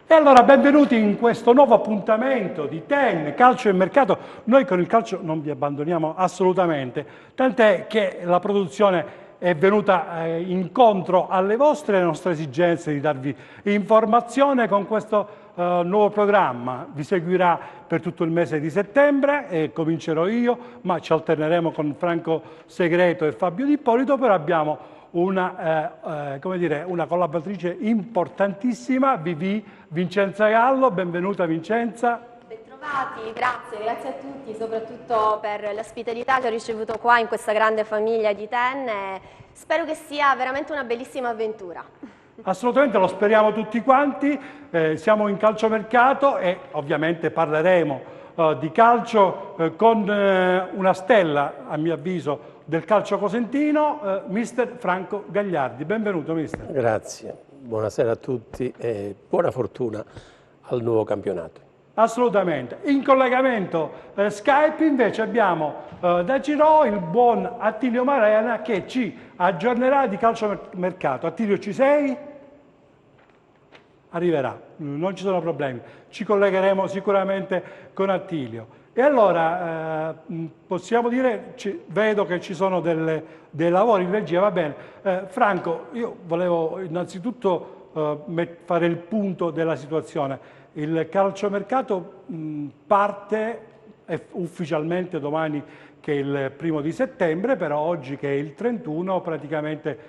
E allora benvenuti in questo nuovo appuntamento di TEN, Calcio e Mercato. Noi con il calcio non vi abbandoniamo assolutamente, tant'è che la produzione è venuta incontro alle nostre esigenze di darvi informazione con questo nuovo programma. Vi seguirà per tutto il mese di settembre, comincerò io, ma ci alterneremo con Franco Segreto e Fabio Di Ippolito, però abbiamo una collaboratrice importantissima, Vincenza Gallo. Benvenuta Vincenza. Bentrovati, grazie a tutti, soprattutto per l'ospitalità che ho ricevuto qua in questa grande famiglia di TEN. Spero che sia veramente una bellissima avventura. Assolutamente, lo speriamo tutti quanti. Siamo in calciomercato e ovviamente parleremo di calcio con una stella, a mio avviso, del calcio cosentino, mister Franco Gagliardi. Benvenuto, mister. Grazie, buonasera a tutti e buona fortuna al nuovo campionato. Assolutamente. In collegamento Skype invece abbiamo da Giro il buon Attilio Marena che ci aggiornerà di calciomercato. Attilio, ci sei? Arriverà, non ci sono problemi. Ci collegheremo sicuramente con Attilio. E allora possiamo dire, vedo che ci sono dei lavori in regia, va bene. Franco, io volevo innanzitutto fare il punto della situazione. Il calciomercato parte ufficialmente domani, che è il 1° settembre, però oggi che è il 31 praticamente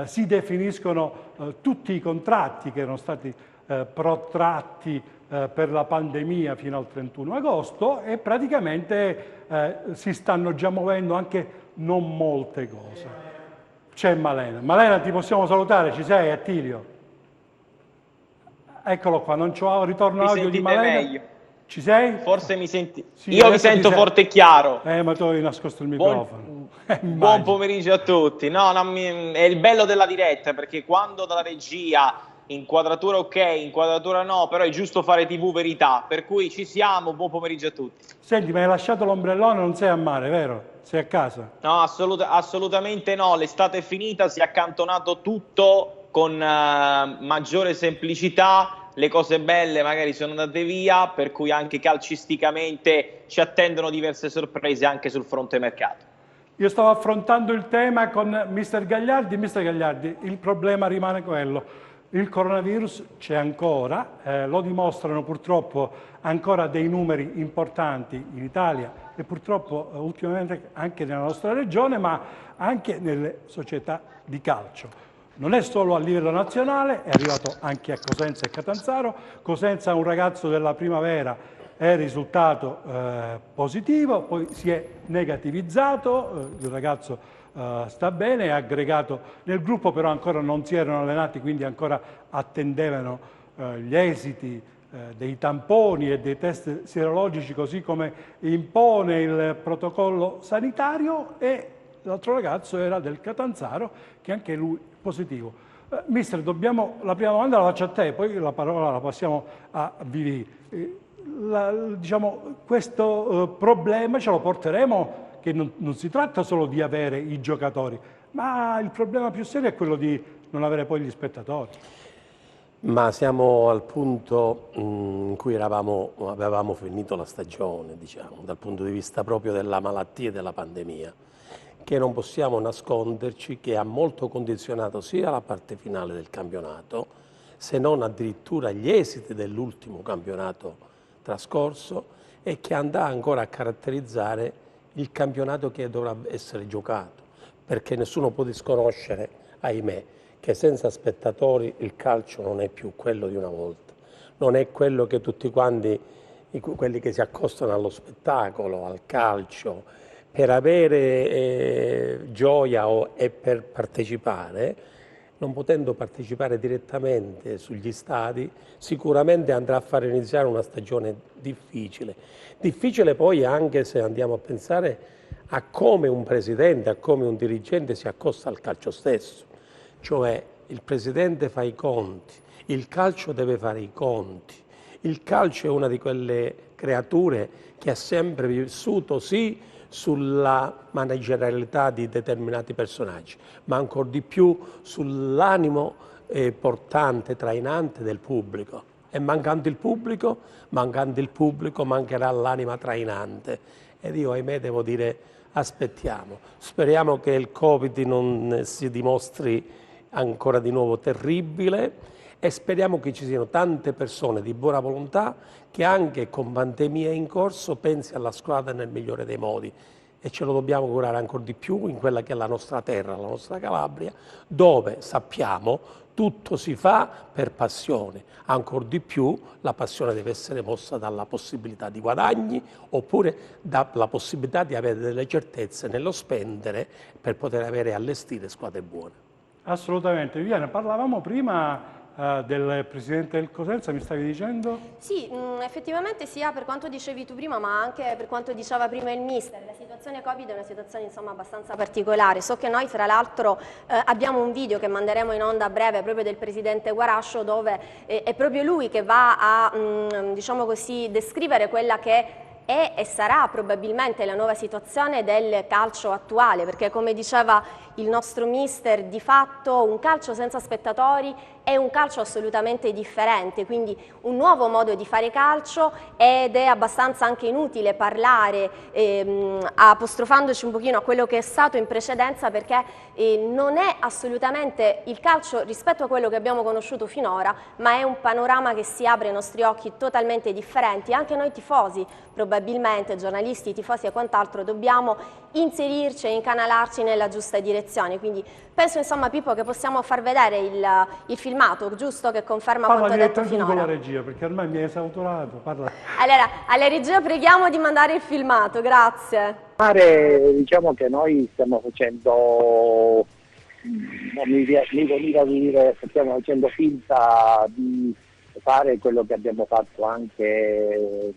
si definiscono tutti i contratti che erano stati protratti per la pandemia fino al 31 agosto e praticamente si stanno già muovendo anche non molte cose. C'è Malena. Malena, ti possiamo salutare? Ci sei, Attilio? Eccolo qua, non c'ho ritorno audio di Malena. Meglio. Ci sei? Forse mi senti? Sì, io vi sento forte e chiaro. Ma tu hai nascosto il microfono. Buon pomeriggio a tutti. È il bello della diretta, perché quando dalla regia inquadratura ok, inquadratura no, però è giusto fare TV verità, per cui ci siamo. Buon pomeriggio a tutti. Senti, ma hai lasciato l'ombrellone, non sei a mare, vero? Sei a casa? No, assolutamente no, l'estate è finita, si è accantonato tutto con maggiore semplicità, le cose belle magari sono andate via, per cui anche calcisticamente ci attendono diverse sorprese anche sul fronte mercato. Io stavo affrontando il tema con mister Gagliardi. Mister Gagliardi, il problema rimane quello. Il coronavirus c'è ancora, lo dimostrano purtroppo ancora dei numeri importanti in Italia e purtroppo ultimamente anche nella nostra regione, ma anche nelle società di calcio. Non è solo a livello nazionale, è arrivato anche a Cosenza e Catanzaro. Cosenza, un ragazzo della primavera, è risultato positivo, poi si è negativizzato, il ragazzo sta bene, è aggregato nel gruppo, però ancora non si erano allenati, quindi ancora attendevano gli esiti dei tamponi e dei test sierologici, così come impone il protocollo sanitario, e l'altro ragazzo era del Catanzaro, che anche lui positivo. Mister, la prima domanda la faccio a te, poi la parola la passiamo a Vivi. Questo problema ce lo porteremo, che non si tratta solo di avere i giocatori, ma il problema più serio è quello di non avere poi gli spettatori. Ma siamo al punto in cui avevamo finito la stagione, diciamo, dal punto di vista proprio della malattia e della pandemia, che non possiamo nasconderci che ha molto condizionato sia la parte finale del campionato, se non addirittura gli esiti dell'ultimo campionato trascorso, e che andrà ancora a caratterizzare il campionato che dovrà essere giocato, perché nessuno può disconoscere, ahimè, che senza spettatori il calcio non è più quello di una volta, non è quello che tutti quanti, quelli che si accostano allo spettacolo, al calcio, per avere gioia e per partecipare, non potendo partecipare direttamente sugli stadi, sicuramente andrà a far iniziare una stagione difficile. Difficile poi anche se andiamo a pensare a come un presidente, a come un dirigente si accosta al calcio stesso. Cioè il presidente fa i conti, il calcio deve fare i conti. Il calcio è una di quelle creature che ha sempre vissuto sì sulla managerialità di determinati personaggi, ma ancor di più sull'animo portante, trainante del pubblico. E mancando il pubblico, mancherà l'anima trainante. Ed io, ahimè, devo dire, aspettiamo. Speriamo che il Covid non si dimostri ancora di nuovo terribile e speriamo che ci siano tante persone di buona volontà che anche con pandemia in corso pensi alla squadra nel migliore dei modi. E ce lo dobbiamo curare ancora di più in quella che è la nostra terra, la nostra Calabria, dove sappiamo tutto si fa per passione. Ancor di più la passione deve essere mossa dalla possibilità di guadagni oppure dalla possibilità di avere delle certezze nello spendere per poter avere e allestire squadre buone. Assolutamente. Viviana, parlavamo prima del Presidente del Cosenza, mi stavi dicendo? Sì, effettivamente sia per quanto dicevi tu prima, ma anche per quanto diceva prima il Mister, la situazione Covid è una situazione insomma abbastanza particolare. So che noi tra l'altro abbiamo un video che manderemo in onda a breve proprio del Presidente Guarascio, dove è proprio lui che va a, diciamo così, descrivere quella che è e sarà probabilmente la nuova situazione del calcio attuale, perché come diceva il nostro mister, di fatto un calcio senza spettatori è un calcio assolutamente differente, quindi un nuovo modo di fare calcio, ed è abbastanza anche inutile parlare apostrofandoci un pochino a quello che è stato in precedenza, perché non è assolutamente il calcio rispetto a quello che abbiamo conosciuto finora, ma è un panorama che si apre ai nostri occhi totalmente differenti. Anche noi tifosi, probabilmente giornalisti, tifosi e quant'altro, dobbiamo inserirci e incanalarci nella giusta direzione, quindi penso insomma Pippo che possiamo far vedere il filmato, giusto, che conferma Parla quanto detto direttamente con la finora. regia, perché ormai mi hai esautorato. Parla. Allora, alla regia preghiamo di mandare il filmato, grazie. Diciamo che noi stiamo facendo, non mi veniva di dire, stiamo facendo finta di fare quello che abbiamo fatto anche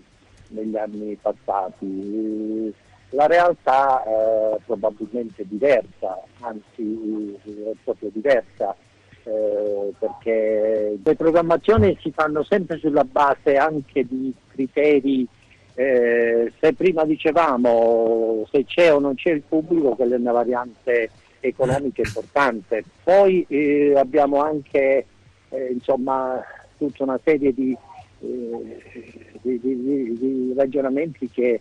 negli anni passati. La realtà è probabilmente diversa, anzi è proprio diversa, perché le programmazioni si fanno sempre sulla base anche di criteri. Se prima dicevamo se c'è o non c'è il pubblico, quella è una variante economica importante. Poi abbiamo anche insomma tutta una serie di ragionamenti che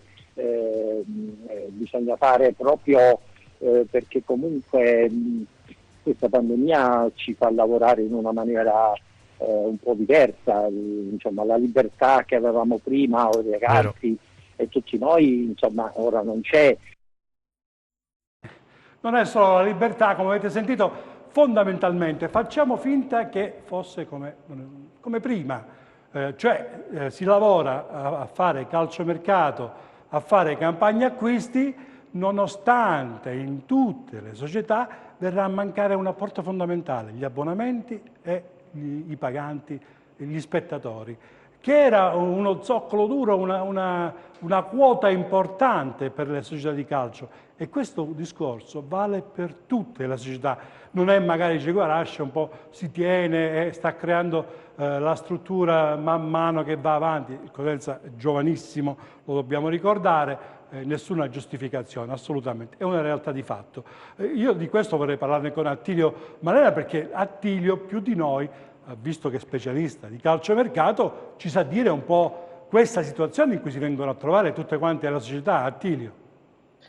bisogna fare proprio perché comunque questa pandemia ci fa lavorare in una maniera un po' diversa, insomma la libertà che avevamo prima, i ragazzi e tutti noi, insomma ora non c'è. Non è solo la libertà, come avete sentito, fondamentalmente facciamo finta che fosse come prima, si lavora a fare calciomercato, a fare campagne acquisti, nonostante in tutte le società verrà a mancare un apporto fondamentale, gli abbonamenti e i paganti, gli spettatori, che era uno zoccolo duro, una quota importante per le società di calcio. E questo discorso vale per tutte le società. Non è magari dice Guarascia un po' si tiene e sta creando la struttura man mano che va avanti. Il Cosenza è giovanissimo, lo dobbiamo ricordare. Nessuna giustificazione, assolutamente, è una realtà di fatto. Io di questo vorrei parlarne con Attilio Malera, perché Attilio più di noi, visto che è specialista di calciomercato, ci sa dire un po' questa situazione in cui si vengono a trovare tutte quante le società. Attilio.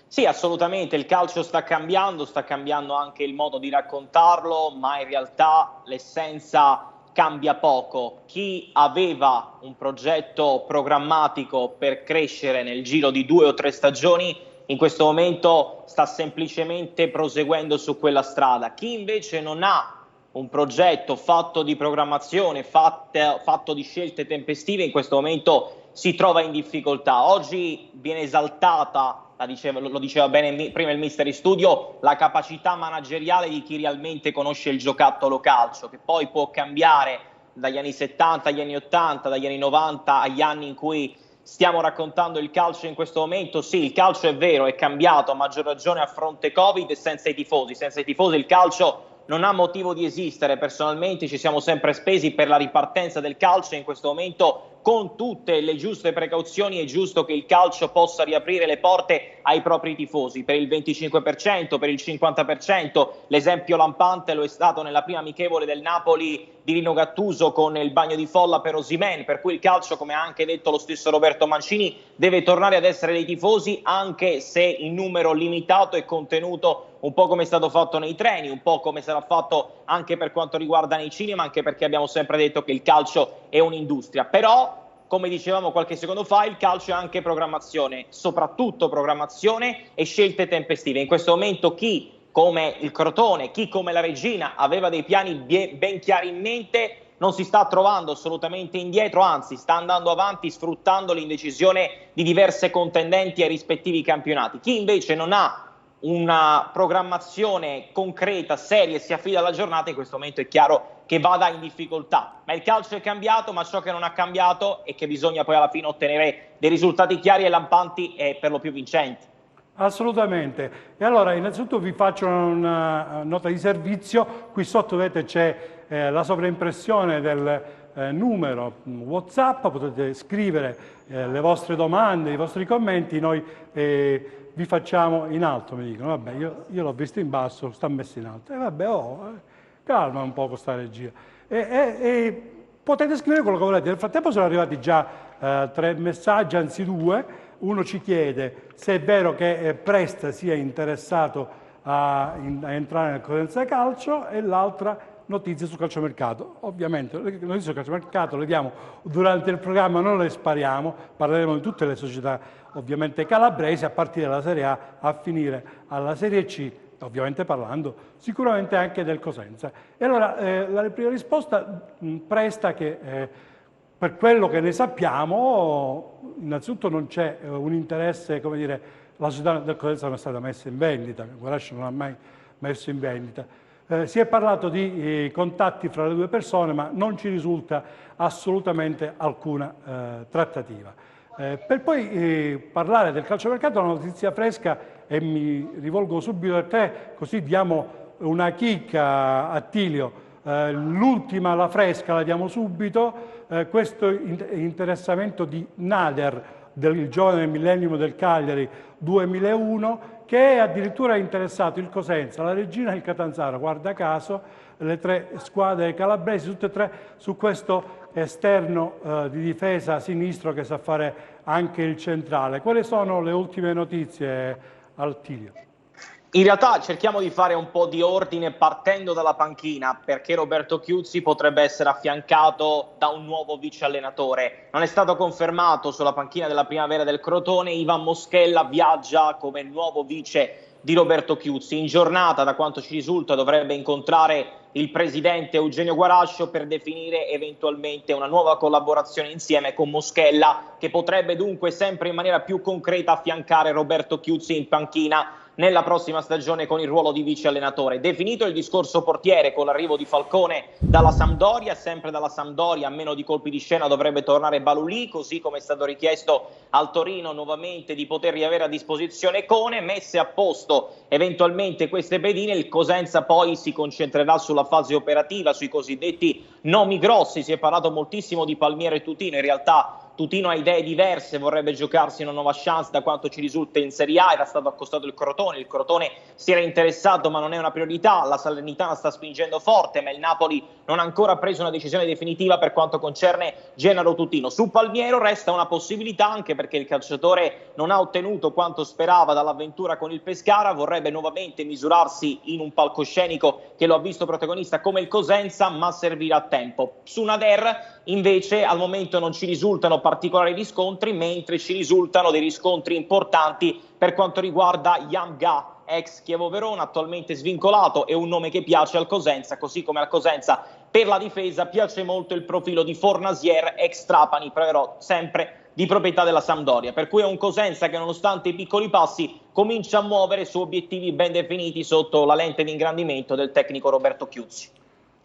Sì, assolutamente, il calcio sta cambiando anche il modo di raccontarlo, ma in realtà l'essenza cambia poco. Chi aveva un progetto programmatico per crescere nel giro di 2 o 3 stagioni, in questo momento sta semplicemente proseguendo su quella strada. Chi invece non ha un progetto fatto di programmazione, fatto di scelte tempestive, in questo momento si trova in difficoltà. Oggi viene esaltata, lo diceva bene prima il mister in studio, la capacità manageriale di chi realmente conosce il giocattolo calcio, che poi può cambiare dagli anni 70 agli anni 80, dagli anni 90 agli anni in cui stiamo raccontando il calcio in questo momento. Sì, il calcio è vero, è cambiato, a maggior ragione a fronte Covid e senza i tifosi. Senza i tifosi il calcio non ha motivo di esistere. Personalmente ci siamo sempre spesi per la ripartenza del calcio e in questo momento con tutte le giuste precauzioni è giusto che il calcio possa riaprire le porte ai propri tifosi, per il 25%, per il 50%, l'esempio lampante lo è stato nella prima amichevole del Napoli di Rino Gattuso con il bagno di folla per Osimhen, per cui il calcio, come ha anche detto lo stesso Roberto Mancini, deve tornare ad essere dei tifosi, anche se in numero limitato e contenuto, un po' come è stato fatto nei treni, un po' come sarà fatto anche per quanto riguarda nei cinema, anche perché abbiamo sempre detto che il calcio è un'industria. Però, come dicevamo qualche secondo fa, il calcio è anche programmazione, soprattutto programmazione e scelte tempestive. In questo momento chi come il Crotone, chi come la Regina aveva dei piani ben chiari in mente, non si sta trovando assolutamente indietro, anzi sta andando avanti sfruttando l'indecisione di diverse contendenti ai rispettivi campionati. Chi invece non ha una programmazione concreta, seria e si affida alla giornata, in questo momento è chiaro che vada in difficoltà. Ma il calcio è cambiato, ma ciò che non ha cambiato è che bisogna poi alla fine ottenere dei risultati chiari e lampanti e per lo più vincenti. Assolutamente. E allora innanzitutto vi faccio una nota di servizio. Qui sotto vedete c'è la sovraimpressione del numero WhatsApp, potete scrivere le vostre domande, i vostri commenti, noi vi facciamo in alto, mi dicono. Vabbè, io l'ho visto in basso, sta messo in alto. E vabbè, calma un po' questa regia. E potete scrivere quello che volete. Nel frattempo sono arrivati già 3 messaggi, anzi 2. Uno ci chiede se è vero che Presta sia interessato a entrare nel Cosenza Calcio, e l'altra notizia sul calciomercato. Ovviamente le notizie sul calciomercato le diamo durante il programma, non le spariamo, parleremo di tutte le società ovviamente calabresi, a partire dalla Serie A a finire alla Serie C, ovviamente parlando sicuramente anche del Cosenza. E allora la prima risposta, Presta che per quello che ne sappiamo, innanzitutto non c'è un interesse, come dire, la società del Cosenza non è stata messa in vendita, Guarascio non l'ha mai messo in vendita. Si è parlato di contatti fra le due persone, ma non ci risulta assolutamente alcuna trattativa. Per poi parlare del calciomercato, una notizia fresca, e mi rivolgo subito a te, così diamo una chicca a Tilio. L'ultima, la fresca, la diamo subito. Questo interessamento di Nader, del giovane Millennium del Cagliari 2001, che è addirittura interessato il Cosenza, la Regina e il Catanzaro, guarda caso, le 3 squadre calabresi, tutte e 3 su questo esterno di difesa sinistro che sa fare anche il centrale. Quali sono le ultime notizie, Attilio? In realtà cerchiamo di fare un po' di ordine partendo dalla panchina, perché Roberto Chiuzzi potrebbe essere affiancato da un nuovo vice allenatore. Non è stato confermato sulla panchina della primavera del Crotone. Ivan Moschella viaggia come nuovo vice di Roberto Chiuzzi. In giornata, da quanto ci risulta, dovrebbe incontrare il presidente Eugenio Guarascio per definire eventualmente una nuova collaborazione insieme con Moschella, che potrebbe dunque sempre in maniera più concreta affiancare Roberto Chiuzzi in panchina nella prossima stagione con il ruolo di vice allenatore. Definito il discorso portiere con l'arrivo di Falcone dalla Sampdoria, sempre dalla Sampdoria a meno di colpi di scena dovrebbe tornare Balulì, così come è stato richiesto al Torino nuovamente di poter riavere a disposizione Cone. Messe a posto eventualmente queste pedine, il Cosenza poi si concentrerà sulla fase operativa, sui cosiddetti nomi grossi. Si è parlato moltissimo di Palmiero e Tutino, in realtà Tutino ha idee diverse, vorrebbe giocarsi una nuova chance da quanto ci risulta in Serie A, era stato accostato il Crotone si era interessato ma non è una priorità, la Salernitana sta spingendo forte ma il Napoli non ha ancora preso una decisione definitiva per quanto concerne Gennaro Tutino. Su Palmiero resta una possibilità, anche perché il calciatore non ha ottenuto quanto sperava dall'avventura con il Pescara, vorrebbe nuovamente misurarsi in un palcoscenico che lo ha visto protagonista come il Cosenza, ma servirà tempo. Su Nader invece al momento non ci risultano particolari riscontri, mentre ci risultano dei riscontri importanti per quanto riguarda Yamga, ex Chievo Verona, attualmente svincolato, è un nome che piace al Cosenza, così come al Cosenza per la difesa piace molto il profilo di Fornasier, ex Trapani, però sempre di proprietà della Sampdoria, per cui è un Cosenza che nonostante i piccoli passi comincia a muovere su obiettivi ben definiti sotto la lente di ingrandimento del tecnico Roberto Chiuzzi.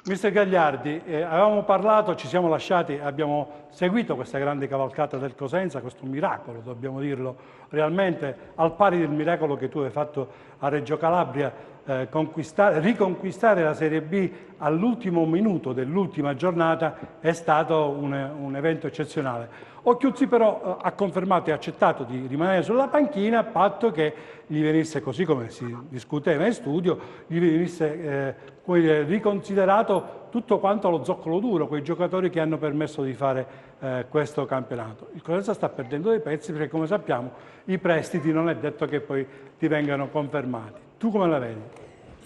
Mister Gagliardi, avevamo parlato, ci siamo lasciati, abbiamo seguito questa grande cavalcata del Cosenza, questo miracolo, dobbiamo dirlo, realmente al pari del miracolo che tu hai fatto a Reggio Calabria riconquistare la Serie B all'ultimo minuto dell'ultima giornata è stato un evento eccezionale. Occhiuzzi però ha confermato e accettato di rimanere sulla panchina a patto che gli venisse, così come si discuteva in studio, gli venisse riconsiderato tutto quanto lo zoccolo duro, quei giocatori che hanno permesso di fare questo campionato. Il Cosenza sta perdendo dei pezzi perché, come sappiamo, i prestiti non è detto che poi ti vengano confermati. Tu come la vedi?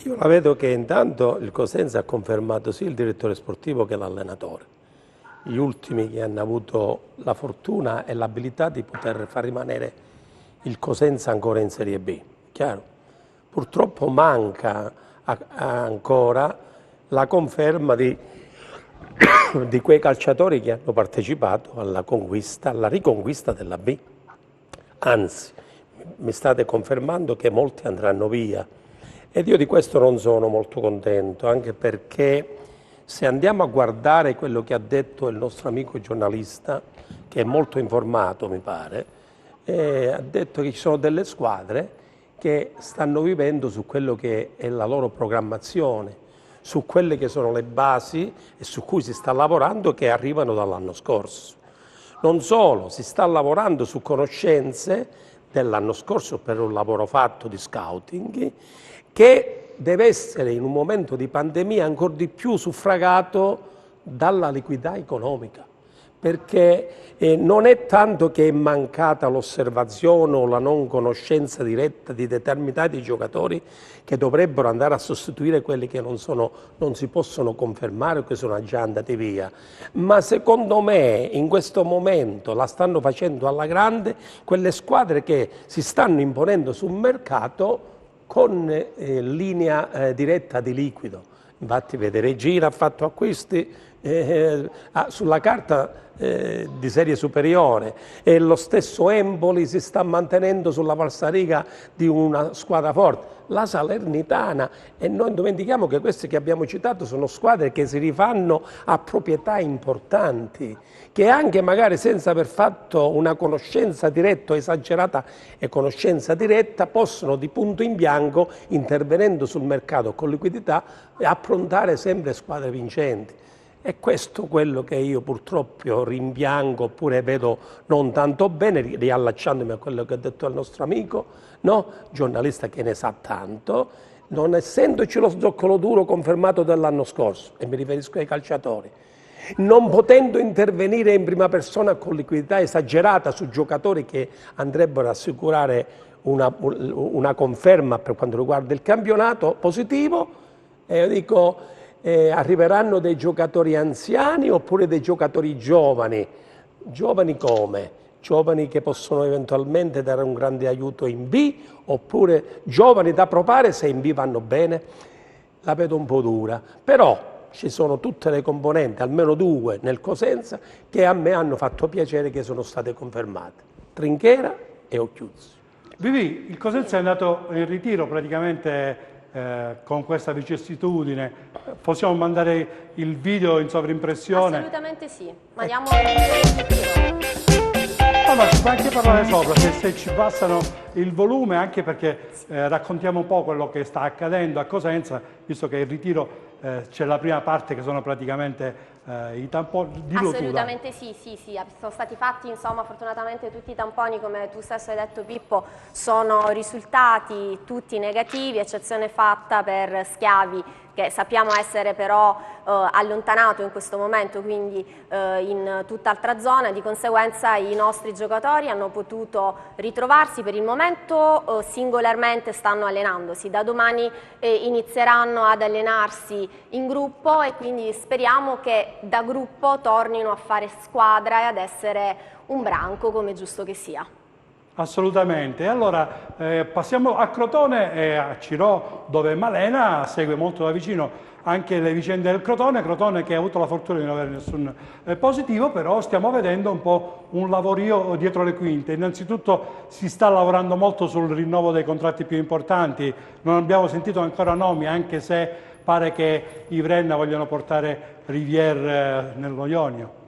Io la vedo che intanto il Cosenza ha confermato sia il direttore sportivo che l'allenatore. Gli ultimi che hanno avuto la fortuna e l'abilità di poter far rimanere il Cosenza ancora in Serie B. Chiaro? Purtroppo manca ancora la conferma di quei calciatori che hanno partecipato alla riconquista della B. Anzi, mi state confermando che molti andranno via ed io di questo non sono molto contento, anche perché se andiamo a guardare quello che ha detto il nostro amico giornalista, che è molto informato mi pare, ha detto che ci sono delle squadre che stanno vivendo su quello che è la loro programmazione, su quelle che sono le basi e su cui si sta lavorando, che arrivano dall'anno scorso. Non solo, si sta lavorando su conoscenze dell'anno scorso per un lavoro fatto di scouting che deve essere in un momento di pandemia ancora di più suffragato dalla liquidità economica, perché non è tanto che è mancata l'osservazione o la non conoscenza diretta di determinati giocatori che dovrebbero andare a sostituire quelli che non si possono confermare o che sono già andati via, ma secondo me in questo momento la stanno facendo alla grande quelle squadre che si stanno imponendo sul mercato con linea diretta di liquido. Infatti vede Regina ha fatto acquisti sulla carta di serie superiore e lo stesso Empoli si sta mantenendo sulla falsariga di una squadra forte, la Salernitana, e non dimentichiamo che queste che abbiamo citato sono squadre che si rifanno a proprietà importanti, che anche magari senza aver fatto una conoscenza diretta o esagerata e conoscenza diretta possono di punto in bianco, intervenendo sul mercato con liquidità, approntare sempre squadre vincenti. E questo è quello che io purtroppo rimpiango, oppure vedo non tanto bene, riallacciandomi a quello che ha detto il nostro amico, no? Giornalista che ne sa tanto, non essendoci lo zoccolo duro confermato dell'anno scorso, e mi riferisco ai calciatori, non potendo intervenire in prima persona con liquidità esagerata su giocatori che andrebbero a assicurare una conferma per quanto riguarda il campionato positivo, e io dico arriveranno dei giocatori anziani oppure dei giocatori giovani? Giovani come? Giovani che possono eventualmente dare un grande aiuto in B, oppure giovani da provare se in B vanno bene? La vedo un po' dura, però ci sono tutte le componenti, almeno due nel Cosenza, che a me hanno fatto piacere che sono state confermate: Trinchera e Occhiuzzi. Vivi, il Cosenza è andato in ritiro praticamente con questa vicissitudine. Possiamo mandare il video in sovrimpressione? Assolutamente sì, mandiamo il video. Ma si può anche parlare sopra, se ci passano il volume, anche perché raccontiamo un po' quello che sta accadendo a Cosenza, visto che il ritiro c'è la prima parte che sono praticamente i tamponi. Dillo Assolutamente tu, sì, sono stati fatti, insomma, fortunatamente tutti i tamponi, come tu stesso hai detto Pippo, sono risultati tutti negativi, eccezione fatta per Schiavi, che sappiamo essere però allontanato in questo momento, quindi in tutt'altra zona. Di conseguenza i nostri giocatori hanno potuto ritrovarsi. Per il momento singolarmente stanno allenandosi, da domani inizieranno ad allenarsi in gruppo, e quindi speriamo che da gruppo tornino a fare squadra e ad essere un branco, come è giusto che sia. Assolutamente. Allora passiamo a Crotone e a Cirò, dove Malena segue molto da vicino anche le vicende del Crotone che ha avuto la fortuna di non avere nessun positivo, però stiamo vedendo un po' un lavorio dietro le quinte. Innanzitutto si sta lavorando molto sul rinnovo dei contratti più importanti, non abbiamo sentito ancora nomi, anche se pare che i Vrenna vogliono portare Rivière nello Ionio.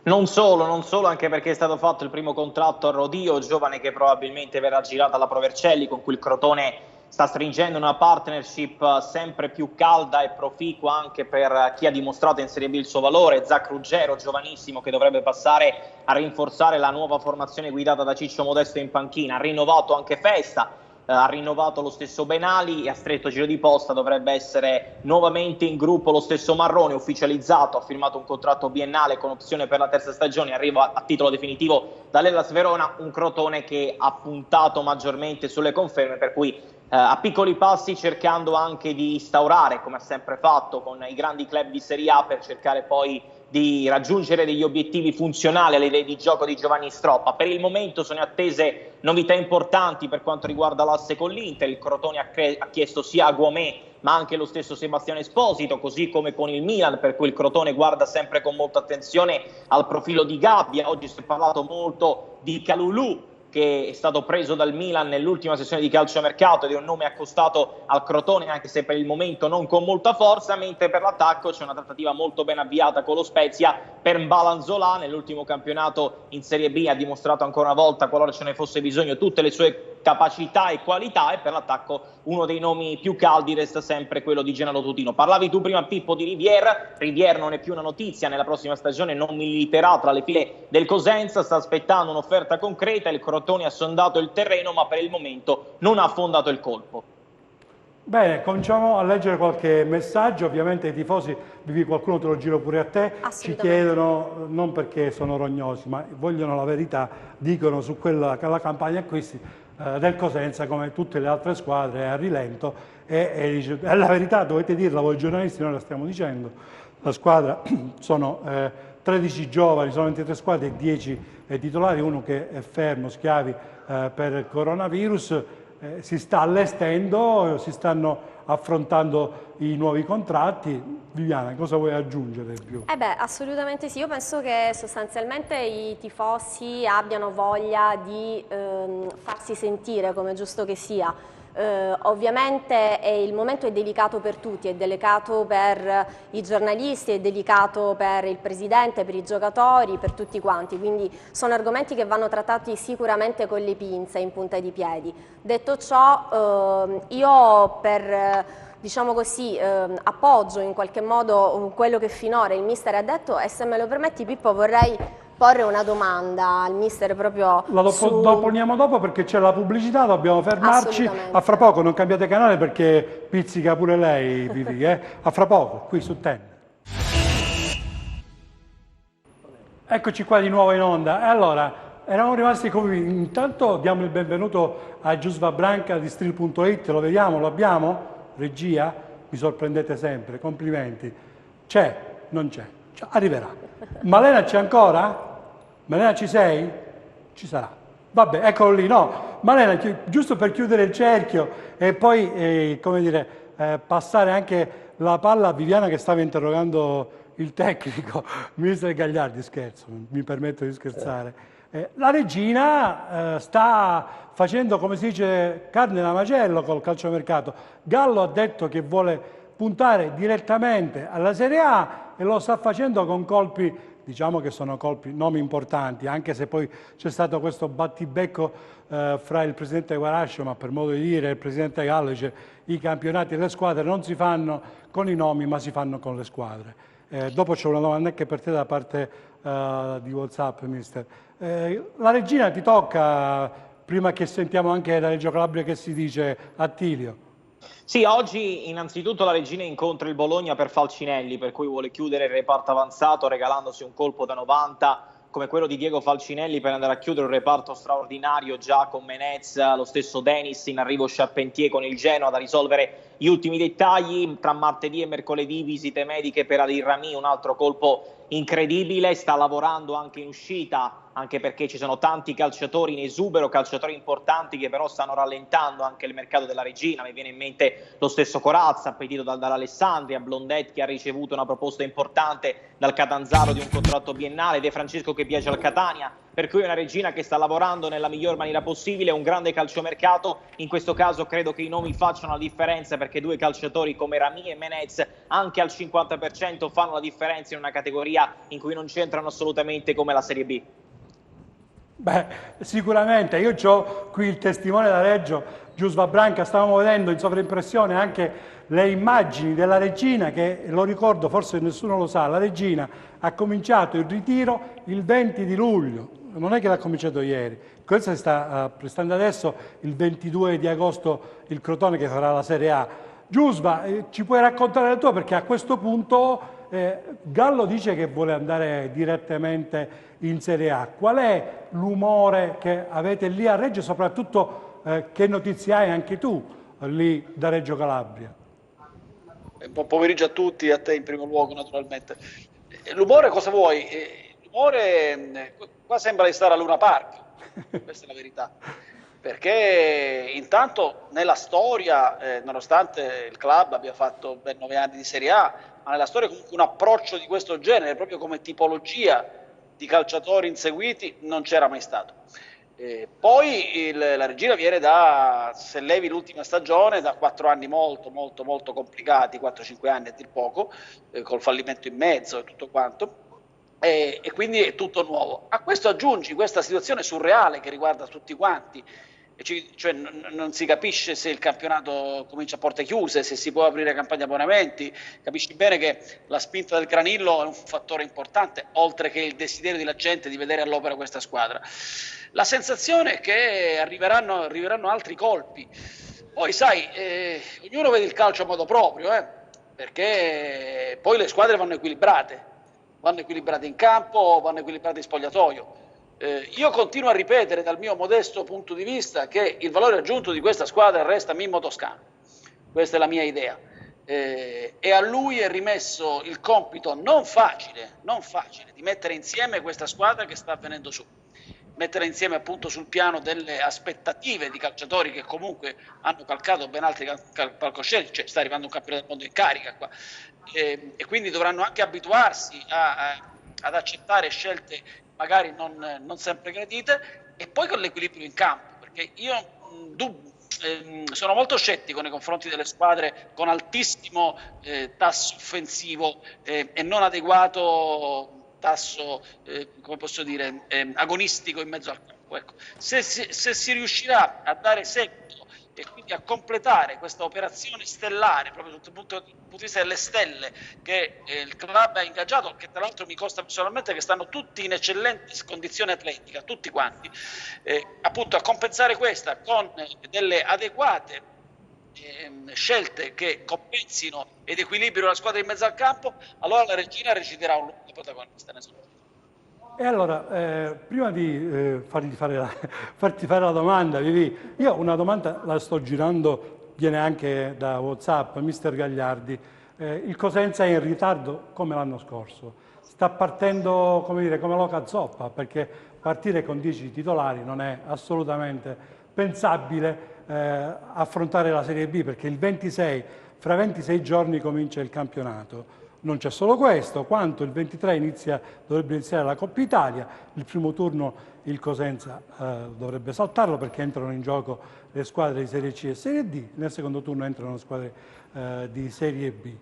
Non solo, anche perché è stato fatto il primo contratto a Rodio, giovane che probabilmente verrà girato alla Pro Vercelli, con cui il Crotone sta stringendo una partnership sempre più calda e proficua anche per chi ha dimostrato in Serie B il suo valore, Zach Ruggero, giovanissimo, che dovrebbe passare a rinforzare la nuova formazione guidata da Ciccio Modesto in panchina. Ha rinnovato anche Festa, ha rinnovato lo stesso Benali e a stretto giro di posta dovrebbe essere nuovamente in gruppo lo stesso Marrone, ufficializzato, ha firmato un contratto biennale con opzione per la terza stagione, arriva a titolo definitivo dall'Hellas Verona, un Crotone che ha puntato maggiormente sulle conferme, per cui a piccoli passi, cercando anche di instaurare, come ha sempre fatto con i grandi club di Serie A, per cercare poi di raggiungere degli obiettivi funzionali alle idee di gioco di Giovanni Stroppa. Per il momento sono attese novità importanti per quanto riguarda l'asse con l'Inter. Il Crotone ha chiesto sia Aguamè ma anche lo stesso Sebastiano Esposito, così come con il Milan, per cui il Crotone guarda sempre con molta attenzione al profilo di Gabbia. Oggi si è parlato molto di Kalulu, che è stato preso dal Milan nell'ultima sessione di calciomercato ed è un nome accostato al Crotone, anche se per il momento non con molta forza, mentre per l'attacco c'è una trattativa molto ben avviata con lo Spezia per Mbalanzola. Nell'ultimo campionato in Serie B ha dimostrato ancora una volta, qualora ce ne fosse bisogno, tutte le sue capacità e qualità, e per l'attacco uno dei nomi più caldi resta sempre quello di Gennaro Tutino. Parlavi tu prima, Pippo, di Rivière non è più una notizia, nella prossima stagione non militerà tra le file del Cosenza, sta aspettando un'offerta concreta, il Crotone ha sondato il terreno ma per il momento non ha affondato il colpo. Bene, cominciamo a leggere qualche messaggio. Ovviamente i tifosi, qualcuno te lo giro pure a te, ci chiedono, non perché sono rognosi, ma vogliono la verità, dicono su quella la campagna acquisti del Cosenza, come tutte le altre squadre, è a rilento, e dice, la verità dovete dirla voi giornalisti, noi la stiamo dicendo. La squadra sono 13 giovani, sono 23 squadre e 10 titolari, uno che è fermo, Schiavi, per il coronavirus. Si sta allestendo, si stanno affrontando i nuovi contratti. Viviana, cosa vuoi aggiungere di più? Assolutamente sì, io penso che sostanzialmente i tifosi abbiano voglia di farsi sentire, come è giusto che sia. Ovviamente il momento è delicato per tutti, è delicato per i giornalisti, è delicato per il presidente, per i giocatori, per tutti quanti, quindi sono argomenti che vanno trattati sicuramente con le pinze, in punta di piedi. Detto ciò, io diciamo così, appoggio in qualche modo quello che finora il mister ha detto, e se me lo permetti, Pippo, vorrei porre una domanda al mister proprio lo poniamo dopo perché c'è la pubblicità, dobbiamo fermarci. A fra poco, non cambiate canale perché pizzica pure lei, Vivi, a fra poco, qui su Ten. Eccoci qua di nuovo in onda. E allora, eravamo rimasti qui. Intanto diamo il benvenuto a Giusva Branca di Stril.it, lo vediamo, lo abbiamo? Regia? Mi sorprendete sempre, complimenti. C'è? Non c'è? Arriverà. Malena c'è ancora? Malena ci sei? Ci sarà. Vabbè, eccolo lì. No, Malena, giusto per chiudere il cerchio e poi, come dire, passare anche la palla a Viviana che stava interrogando il tecnico, mister Gagliardi, scherzo, mi permetto di scherzare. La regina sta facendo, come si dice, carne da macello col calciomercato. Gallo ha detto che vuole puntare direttamente alla Serie A e lo sta facendo con colpi, diciamo che sono colpi, nomi importanti, anche se poi c'è stato questo battibecco fra il presidente Guarascio, ma per modo di dire, e il presidente Gallo, dice i campionati e le squadre non si fanno con i nomi ma si fanno con le squadre. Dopo c'è una domanda anche per te da parte di WhatsApp, mister. La regina ti tocca, prima che sentiamo anche da Reggio Calabria che si dice Attilio. Sì, oggi innanzitutto la regina incontra il Bologna per Falcinelli, per cui vuole chiudere il reparto avanzato regalandosi un colpo da 90 come quello di Diego Falcinelli per andare a chiudere un reparto straordinario già con Menez, lo stesso Denis, in arrivo Charpentier con il Genoa da risolvere gli ultimi dettagli. Tra martedì e mercoledì visite mediche per Adil Rami, un altro colpo incredibile, sta lavorando anche in uscita, anche perché ci sono tanti calciatori in esubero, calciatori importanti che però stanno rallentando anche il mercato della regina. Mi viene in mente lo stesso Corazza, appetito dall'Alessandria, Blondet che ha ricevuto una proposta importante dal Catanzaro di un contratto biennale, De Francesco che viaggia al Catania, per cui è una regina che sta lavorando nella miglior maniera possibile, un grande calciomercato. In questo caso credo che i nomi facciano la differenza, perché due calciatori come Rami e Menez anche al 50% fanno la differenza in una categoria in cui non c'entrano assolutamente come la Serie B. Beh, sicuramente, io ho qui il testimone da Reggio, Giusva Branca, stavamo vedendo in sovraimpressione anche le immagini della regina che, lo ricordo, forse nessuno lo sa, la regina ha cominciato il ritiro il 20 di luglio, non è che l'ha cominciato ieri, questo si sta prestando adesso, il 22 di agosto il Crotone che farà la Serie A. Giusva, ci puoi raccontare la tua, perché a questo punto Gallo dice che vuole andare direttamente in Serie A. Qual è l'umore che avete lì a Reggio e soprattutto che notizie hai anche tu lì da Reggio Calabria? Buon pomeriggio a tutti, a te in primo luogo naturalmente. L'umore cosa vuoi? L'umore qua sembra di stare a Luna Park, questa è la verità. Perché intanto nella storia, nonostante il club abbia fatto ben 9 anni di Serie A, ma nella storia comunque un approccio di questo genere, proprio come tipologia di calciatori inseguiti, non c'era mai stato. Poi la regina viene da, se levi l'ultima stagione, da 4 anni molto complicati, 4-5 anni a dir poco, col fallimento in mezzo e tutto quanto. E quindi è tutto nuovo. A questo aggiungi questa situazione surreale che riguarda tutti quanti, cioè non si capisce se il campionato comincia a porte chiuse, se si può aprire campagna abbonamenti. Capisci bene che la spinta del Granillo è un fattore importante, oltre che il desiderio della gente di vedere all'opera questa squadra. La sensazione è che arriveranno altri colpi. Poi sai, ognuno vede il calcio a modo proprio, perché poi le squadre vanno equilibrate in campo, vanno equilibrate in spogliatoio. Io continuo a ripetere dal mio modesto punto di vista che il valore aggiunto di questa squadra resta Mimmo Toscano, questa è la mia idea, e a lui è rimesso il compito non facile di mettere insieme questa squadra che sta venendo su, mettere insieme appunto sul piano delle aspettative di calciatori che comunque hanno calcato ben altri palcoscenici, cioè sta arrivando un campionato del mondo in carica qua, e quindi dovranno anche abituarsi ad accettare scelte magari non sempre gradite, e poi con l'equilibrio in campo, perché io sono molto scettico nei confronti delle squadre con altissimo tasso offensivo e non adeguato tasso, come posso dire, agonistico in mezzo al campo. Ecco. Se si riuscirà a dare seguito e quindi a completare questa operazione stellare, proprio dal punto di vista delle stelle che il club ha ingaggiato, che tra l'altro mi consta personalmente che stanno tutti in eccellente condizione atletica, tutti quanti, appunto a compensare questa con delle adeguate scelte che compensino ed equilibrino la squadra in mezzo al campo, allora la regina reciterà un lungo protagonista. E allora, prima di farti fare la domanda, Vivi, io una domanda la sto girando, viene anche da WhatsApp, mister Gagliardi. Il Cosenza è in ritardo come l'anno scorso, sta partendo, come dire, come l'oca zoppa, perché partire con 10 titolari non è assolutamente pensabile affrontare la Serie B, perché il 26, fra 26 giorni comincia il campionato. Non c'è solo questo, quanto il 23 dovrebbe iniziare la Coppa Italia, il primo turno il Cosenza dovrebbe saltarlo perché entrano in gioco le squadre di Serie C e Serie D, nel secondo turno entrano le squadre di Serie B.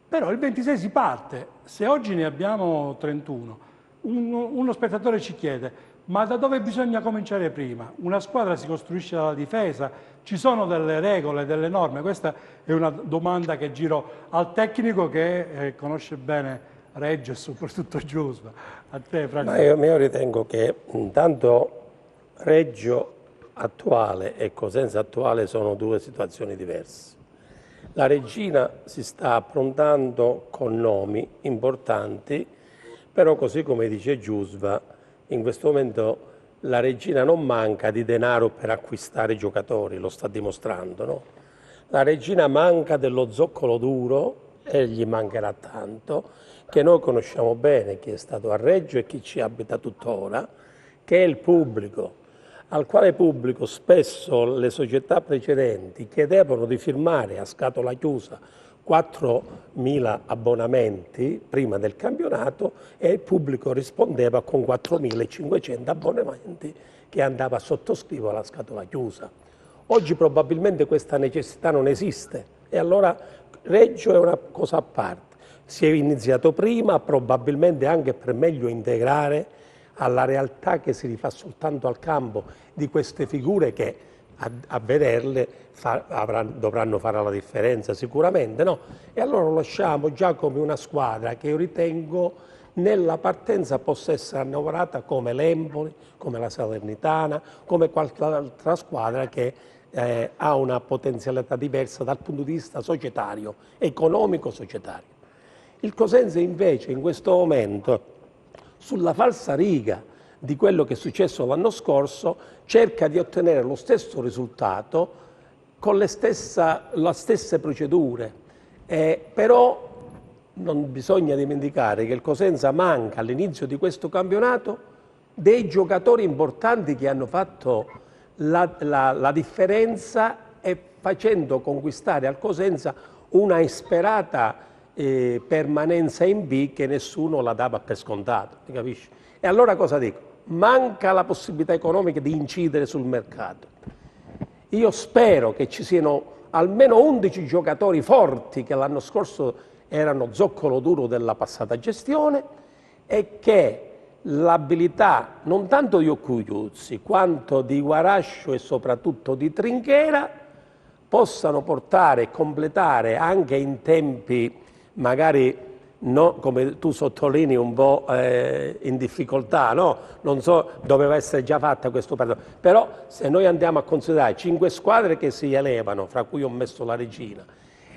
Però il 26 si parte, se oggi ne abbiamo 31, uno spettatore ci chiede: ma da dove bisogna cominciare prima? Una squadra si costruisce dalla difesa, ci sono delle regole, delle norme? Questa è una domanda che giro al tecnico che conosce bene Reggio e soprattutto Giusva. A te, Francesco. Ma io ritengo che intanto Reggio attuale e Cosenza attuale sono due situazioni diverse. La regina si sta approntando con nomi importanti, però così come dice Giusva, in questo momento la regina non manca di denaro per acquistare giocatori, lo sta dimostrando, no? La regina manca dello zoccolo duro e gli mancherà tanto, che noi conosciamo bene, chi è stato a Reggio e chi ci abita tuttora, che è il pubblico, al quale pubblico spesso le società precedenti chiedevano di firmare a scatola chiusa 4.000 abbonamenti prima del campionato e il pubblico rispondeva con 4.500 abbonamenti che andava a sottoscrivere alla scatola chiusa. Oggi probabilmente questa necessità non esiste e allora Reggio è una cosa a parte. Si è iniziato prima, probabilmente anche per meglio integrare alla realtà che si rifà soltanto al campo di queste figure che a vederle dovranno fare la differenza sicuramente, no? E allora lo lasciamo già come una squadra che io ritengo nella partenza possa essere annoverata come l'Empoli, come la Salernitana, come qualche altra squadra che ha una potenzialità diversa dal punto di vista societario, economico-societario. Il Cosenza invece in questo momento, sulla falsariga di quello che è successo l'anno scorso, cerca di ottenere lo stesso risultato con le stesse procedure, però non bisogna dimenticare che il Cosenza manca all'inizio di questo campionato dei giocatori importanti che hanno fatto la differenza e facendo conquistare al Cosenza una insperata permanenza in B che nessuno la dava per scontato, mi capisci? E allora cosa dico? Manca la possibilità economica di incidere sul mercato. Io spero che ci siano almeno 11 giocatori forti che l'anno scorso erano zoccolo duro della passata gestione e che l'abilità non tanto di Occhiuzzi quanto di Guarascio e soprattutto di Trinchera possano portare e completare anche in tempi magari no, come tu sottolinei un po' in difficoltà, no? Non so, doveva essere già fatta questo periodo, però se noi andiamo a considerare 5 squadre che si elevano, fra cui ho messo la Regina,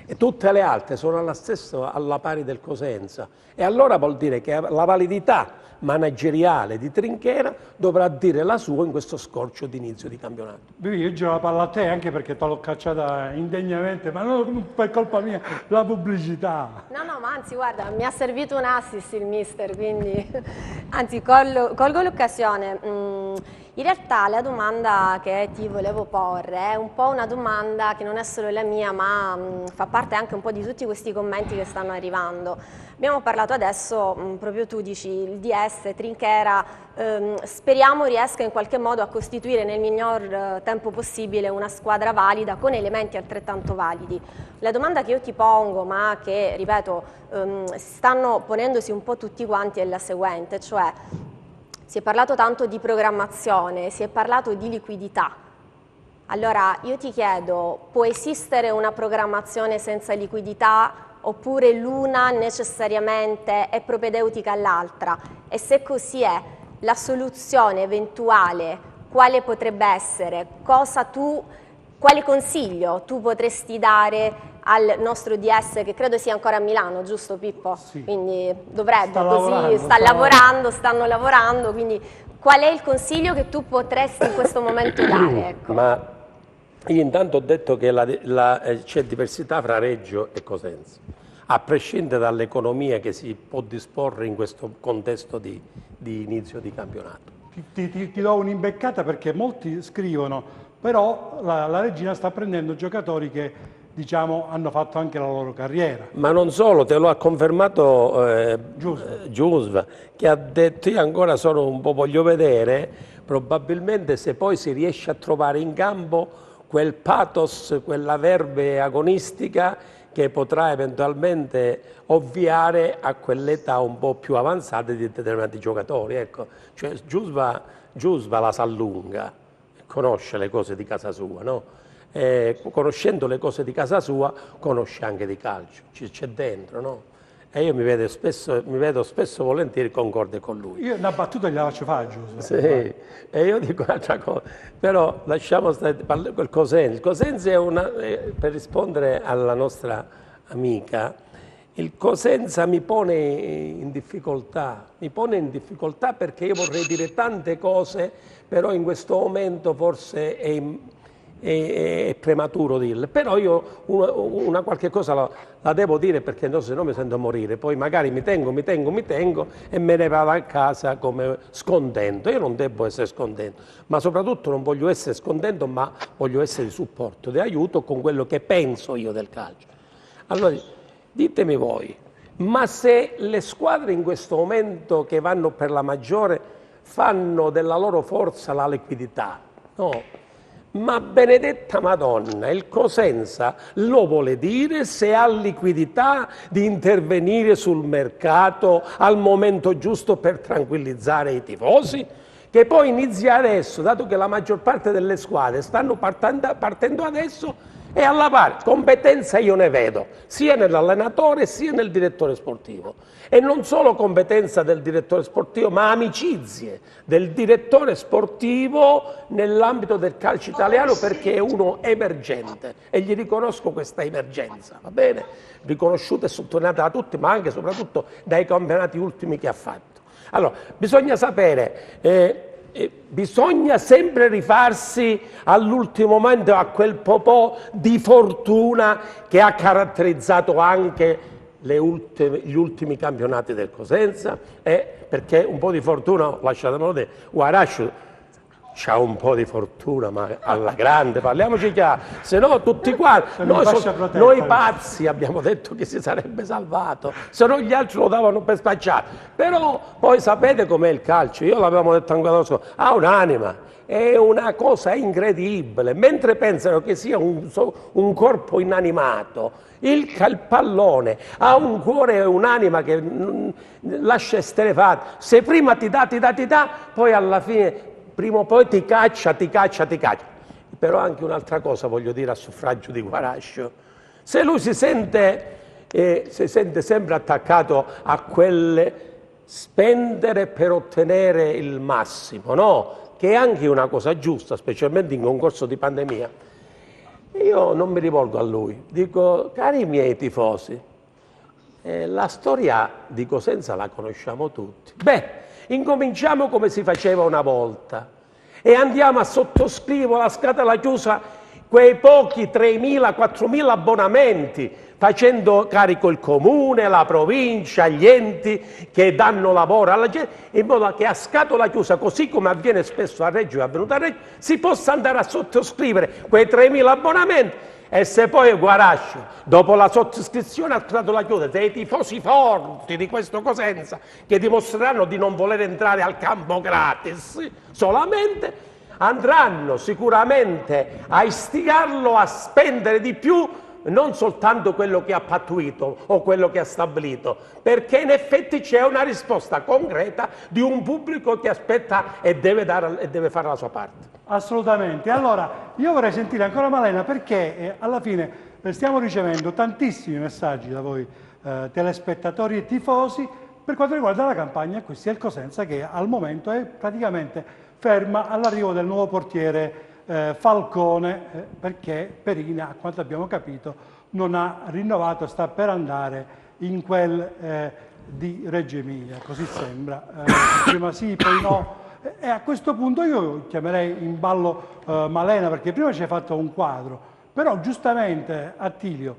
e tutte le altre sono alla pari del Cosenza, e allora vuol dire che la validità manageriale di Trinchera dovrà dire la sua in questo scorcio di inizio di campionato. Io giro la palla a te anche perché te l'ho cacciata indegnamente, ma non per colpa mia, la pubblicità. No, ma anzi guarda, mi ha servito un assist il mister, quindi anzi colgo l'occasione. In realtà la domanda che ti volevo porre è un po' una domanda che non è solo la mia, ma fa parte anche un po' di tutti questi commenti che stanno arrivando. Abbiamo parlato adesso, proprio tu dici, il DS, Trinchera, speriamo riesca in qualche modo a costituire nel miglior tempo possibile una squadra valida con elementi altrettanto validi. La domanda che io ti pongo, ma che, ripeto, stanno ponendosi un po' tutti quanti è la seguente, cioè si è parlato tanto di programmazione, si è parlato di liquidità. Allora io ti chiedo, può esistere una programmazione senza liquidità oppure l'una necessariamente è propedeutica all'altra? E se così è, la soluzione eventuale quale potrebbe essere? Quale consiglio tu potresti dare al nostro DS, che credo sia ancora a Milano, giusto Pippo? Sì. Quindi dovrebbe, stanno lavorando, quindi qual è il consiglio che tu potresti in questo momento dare? Ecco. Ma io intanto ho detto che c'è diversità fra Reggio e Cosenza, a prescindere dall'economia che si può disporre in questo contesto di inizio di campionato. Ti do un'imbeccata perché molti scrivono, però la Regina sta prendendo giocatori che diciamo hanno fatto anche la loro carriera. Ma non solo, te lo ha confermato Giusva, che ha detto io ancora sono un po' voglio vedere, probabilmente se poi si riesce a trovare in campo quel pathos, quella verve agonistica che potrà eventualmente ovviare a quell'età un po' più avanzata di determinati giocatori. Ecco, cioè Giusva la sa lunga, conosce le cose di casa sua, no? Conoscendo le cose di casa sua conosce anche di calcio, c'è dentro, no? E io mi vedo spesso volentieri concorde con lui. Io una battuta gliela faccio fare, Giuseppe. Sì, e io dico un'altra cosa, però lasciamo stare il Cosenza. Il Cosenza è per rispondere alla nostra amica, il Cosenza mi pone in difficoltà perché io vorrei dire tante cose, però in questo momento forse è prematuro dirle, però io una qualche cosa la devo dire perché se no mi sento morire, poi magari mi tengo e me ne vado a casa come scontento. Io non devo essere scontento, ma soprattutto non voglio essere scontento, ma voglio essere di supporto, di aiuto con quello che penso io del calcio. Allora ditemi voi, ma se le squadre in questo momento che vanno per la maggiore fanno della loro forza la liquidità, no? Ma benedetta Madonna, il Cosenza lo vuole dire se ha liquidità di intervenire sul mercato al momento giusto per tranquillizzare i tifosi? che poi inizia adesso, dato che la maggior parte delle squadre stanno partendo adesso, e alla pari. Competenza io ne vedo, sia nell'allenatore sia nel direttore sportivo. E non solo competenza del direttore sportivo, ma amicizie del direttore sportivo nell'ambito del calcio italiano, perché è uno emergente e gli riconosco questa emergenza, va bene? Riconosciuta e sottolineata da tutti, ma anche e soprattutto dai campionati ultimi che ha fatto. Allora, bisogna sapere, bisogna sempre rifarsi all'ultimo momento, a quel po' di fortuna che ha caratterizzato anche gli ultimi campionati del Cosenza, perché un po' di fortuna, lasciatemelo dire, Guarascio c'ha un po' di fortuna, ma alla grande, parliamoci chiaro, se no tutti quanti, noi pazzi abbiamo detto che si sarebbe salvato, se no gli altri lo davano per spacciato. Però poi sapete com'è il calcio, io l'avevamo detto anche l'anno scorso, ha un'anima, è una cosa incredibile, mentre pensano che sia un corpo inanimato, il pallone ha un cuore e un'anima che lascia esterrefato, se prima ti dà, poi alla fine prima o poi ti caccia. Però anche un'altra cosa voglio dire a suffragio di Guarascio: se lui si sente sempre attaccato a quelle spendere per ottenere il massimo, no? Che è anche una cosa giusta, specialmente in concorso di pandemia, io non mi rivolgo a lui, dico: cari miei tifosi, la storia di Cosenza la conosciamo tutti. Incominciamo come si faceva una volta e andiamo a sottoscrivere la scatola chiusa quei pochi 3.000, 4.000 abbonamenti, facendo carico il comune, la provincia, gli enti che danno lavoro alla gente, in modo che a scatola chiusa, così come avviene spesso a Reggio, è avvenuto a Reggio, si possa andare a sottoscrivere quei 3.000 abbonamenti. E se poi Guarascio, dopo la sottoscrizione a scatola chiusa, dei tifosi forti di questo Cosenza, che dimostreranno di non voler entrare al campo gratis solamente, andranno sicuramente a istigarlo a spendere di più, non soltanto quello che ha pattuito o quello che ha stabilito, perché in effetti c'è una risposta concreta di un pubblico che aspetta e deve fare la sua parte. Assolutamente. Allora, io vorrei sentire ancora Malena, perché alla fine stiamo ricevendo tantissimi messaggi da voi telespettatori e tifosi per quanto riguarda la campagna acquisti del Cosenza, che al momento è praticamente ferma all'arrivo del nuovo portiere Falcone, perché Perina, a quanto abbiamo capito, non ha rinnovato, sta per andare in quel di Reggio Emilia, così sembra. Prima sì, poi no. E a questo punto io chiamerei in ballo Malena, perché prima ci hai fatto un quadro, però giustamente Attilio,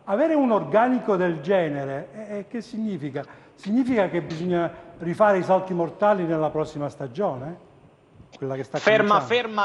avere un organico del genere che significa? Significa che bisogna rifare i salti mortali nella prossima stagione? Quella che sta ferma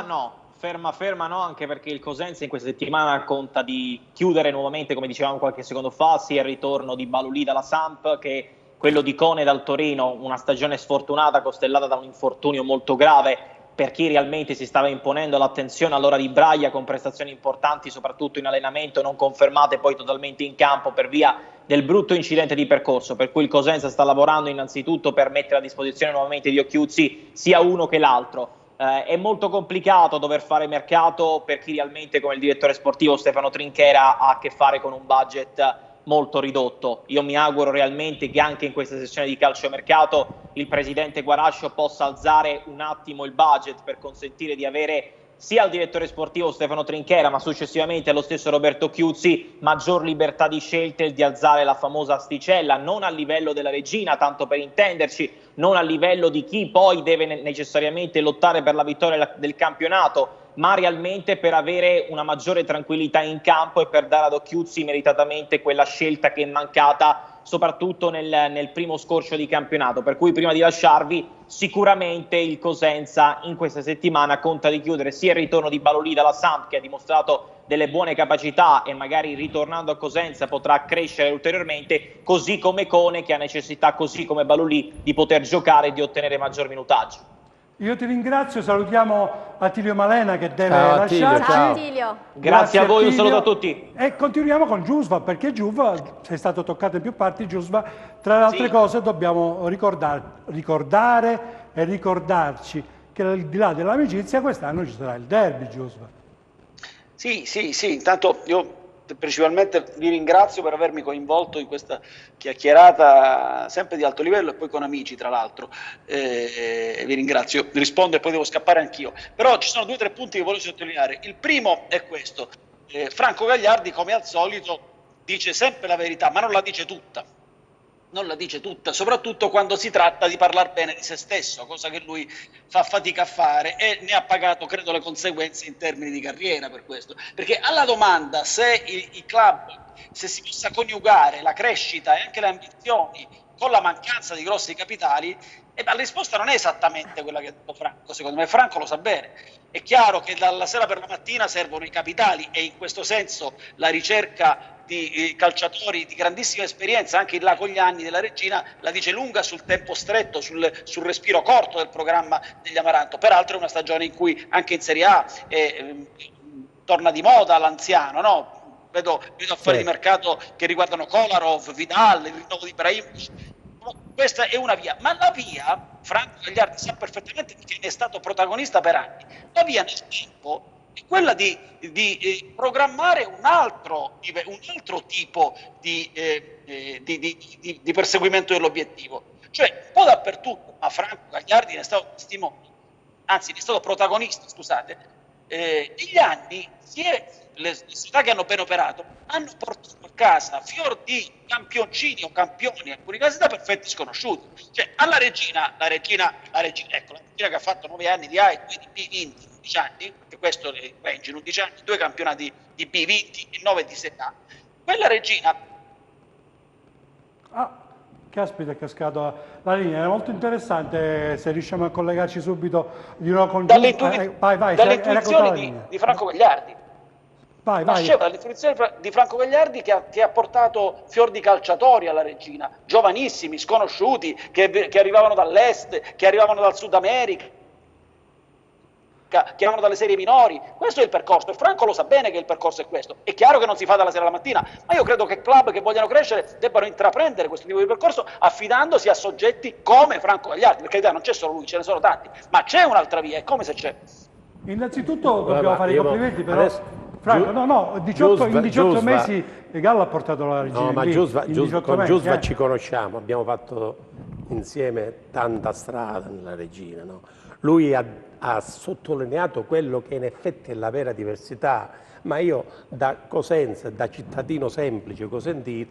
no, anche perché il Cosenza in questa settimana conta di chiudere nuovamente, come dicevamo qualche secondo fa, sia il ritorno di Balulì dalla Samp che quello di Cone dal Torino, una stagione sfortunata costellata da un infortunio molto grave per chi realmente si stava imponendo l'attenzione all'ora di Braia, con prestazioni importanti soprattutto in allenamento, non confermate poi totalmente in campo per via del brutto incidente di percorso, per cui il Cosenza sta lavorando innanzitutto per mettere a disposizione nuovamente di Occhiuzzi sia uno che l'altro. È molto complicato dover fare mercato per chi realmente, come il direttore sportivo Stefano Trinchera, ha a che fare con un budget molto ridotto. Io mi auguro realmente che anche in questa sessione di calciomercato il presidente Guarascio possa alzare un attimo il budget per consentire di avere sia al direttore sportivo Stefano Trinchera, ma successivamente allo stesso Roberto Chiuzzi, maggior libertà di scelta e di alzare la famosa asticella, non a livello della regina, tanto per intenderci, non a livello di chi poi deve necessariamente lottare per la vittoria del campionato, ma realmente per avere una maggiore tranquillità in campo e per dare ad Occhiuzzi meritatamente quella scelta che è mancata soprattutto nel primo scorcio di campionato. Per cui prima di lasciarvi, sicuramente il Cosenza in questa settimana conta di chiudere sia il ritorno di Balolì dalla Samp, che ha dimostrato delle buone capacità e magari ritornando a Cosenza potrà crescere ulteriormente, così come Cone, che ha necessità, così come Balolì, di poter giocare e di ottenere maggior minutaggio. Io ti ringrazio, salutiamo Attilio Malena che deve lasciarci. Ciao Attilio. Grazie a voi, un saluto a tutti. E continuiamo con Giusva, perché Giusva, sei stato toccato in più parti, Giusva, tra le altre cose dobbiamo ricordare e ricordarci che al di là dell'amicizia quest'anno ci sarà il derby, Giusva. Sì, intanto io principalmente vi ringrazio per avermi coinvolto in questa chiacchierata sempre di alto livello e poi con amici tra l'altro, vi ringrazio, rispondo e poi devo scappare anch'io, però ci sono 2 o 3 punti che voglio sottolineare. Il primo è questo: Franco Gagliardi come al solito dice sempre la verità, ma non la dice tutta. Non la dice tutta, soprattutto quando si tratta di parlare bene di se stesso, cosa che lui fa fatica a fare, e ne ha pagato, credo, le conseguenze in termini di carriera per questo. Perché alla domanda se i club, se si possa coniugare la crescita e anche le ambizioni con la mancanza di grossi capitali, la risposta non è esattamente quella che ha detto Franco, secondo me Franco lo sa bene. È chiaro che dalla sera per la mattina servono i capitali e in questo senso la ricerca di calciatori di grandissima esperienza, anche là con gli anni della Regina, la dice lunga sul tempo stretto, sul respiro corto del programma degli Amaranto. Peraltro è una stagione in cui anche in Serie A torna di moda l'anziano, no? Vedo affari di mercato che riguardano Kolarov, Vidal, il rinnovo di Ibrahimovic. Questa è una via, ma la via, Franco Gagliardi sa perfettamente perché ne è stato protagonista per anni, la via nel tempo è quella di programmare un altro tipo di perseguimento dell'obiettivo, cioè un po' dappertutto, ma Franco Gagliardi ne è stato testimone, anzi ne è stato protagonista, scusate, negli anni le società che hanno ben operato hanno portato a casa fior di campioncini o campioni, in alcuni casi da perfetti sconosciuti. Cioè alla Regina, ecco, la Regina che ha fatto 9 anni di A e 2 di B vinti in 11 anni, che questo in 11 anni, 2 campionati di B vinti e 9 di Serie A, quella Regina... Caspita, è cascato la linea, è molto interessante se riusciamo a collegarci subito di nuovo con dalle intuizioni di Franco Gagliardi. Nasceva dall'intuizione di Franco Gagliardi che ha portato fior di calciatori alla Regina, giovanissimi, sconosciuti, che arrivavano dall'est, che arrivavano dal Sud America, che arrivavano dalle serie minori. Questo è il percorso e Franco lo sa bene che il percorso è questo. È chiaro che non si fa dalla sera alla mattina, ma io credo che club che vogliano crescere debbano intraprendere questo tipo di percorso affidandosi a soggetti come Franco Gagliardi, perché non c'è solo lui, ce ne sono tanti, ma c'è un'altra via, è come se c'è. Innanzitutto dobbiamo fare i complimenti, però Franco, in 18 mesi Gallo ha portato la Regina. No, ma con mesi, Giusva ci conosciamo, abbiamo fatto insieme tanta strada nella Regina. No? Lui ha sottolineato quello che in effetti è la vera diversità, ma io da Cosenza, da cittadino semplice cosentino,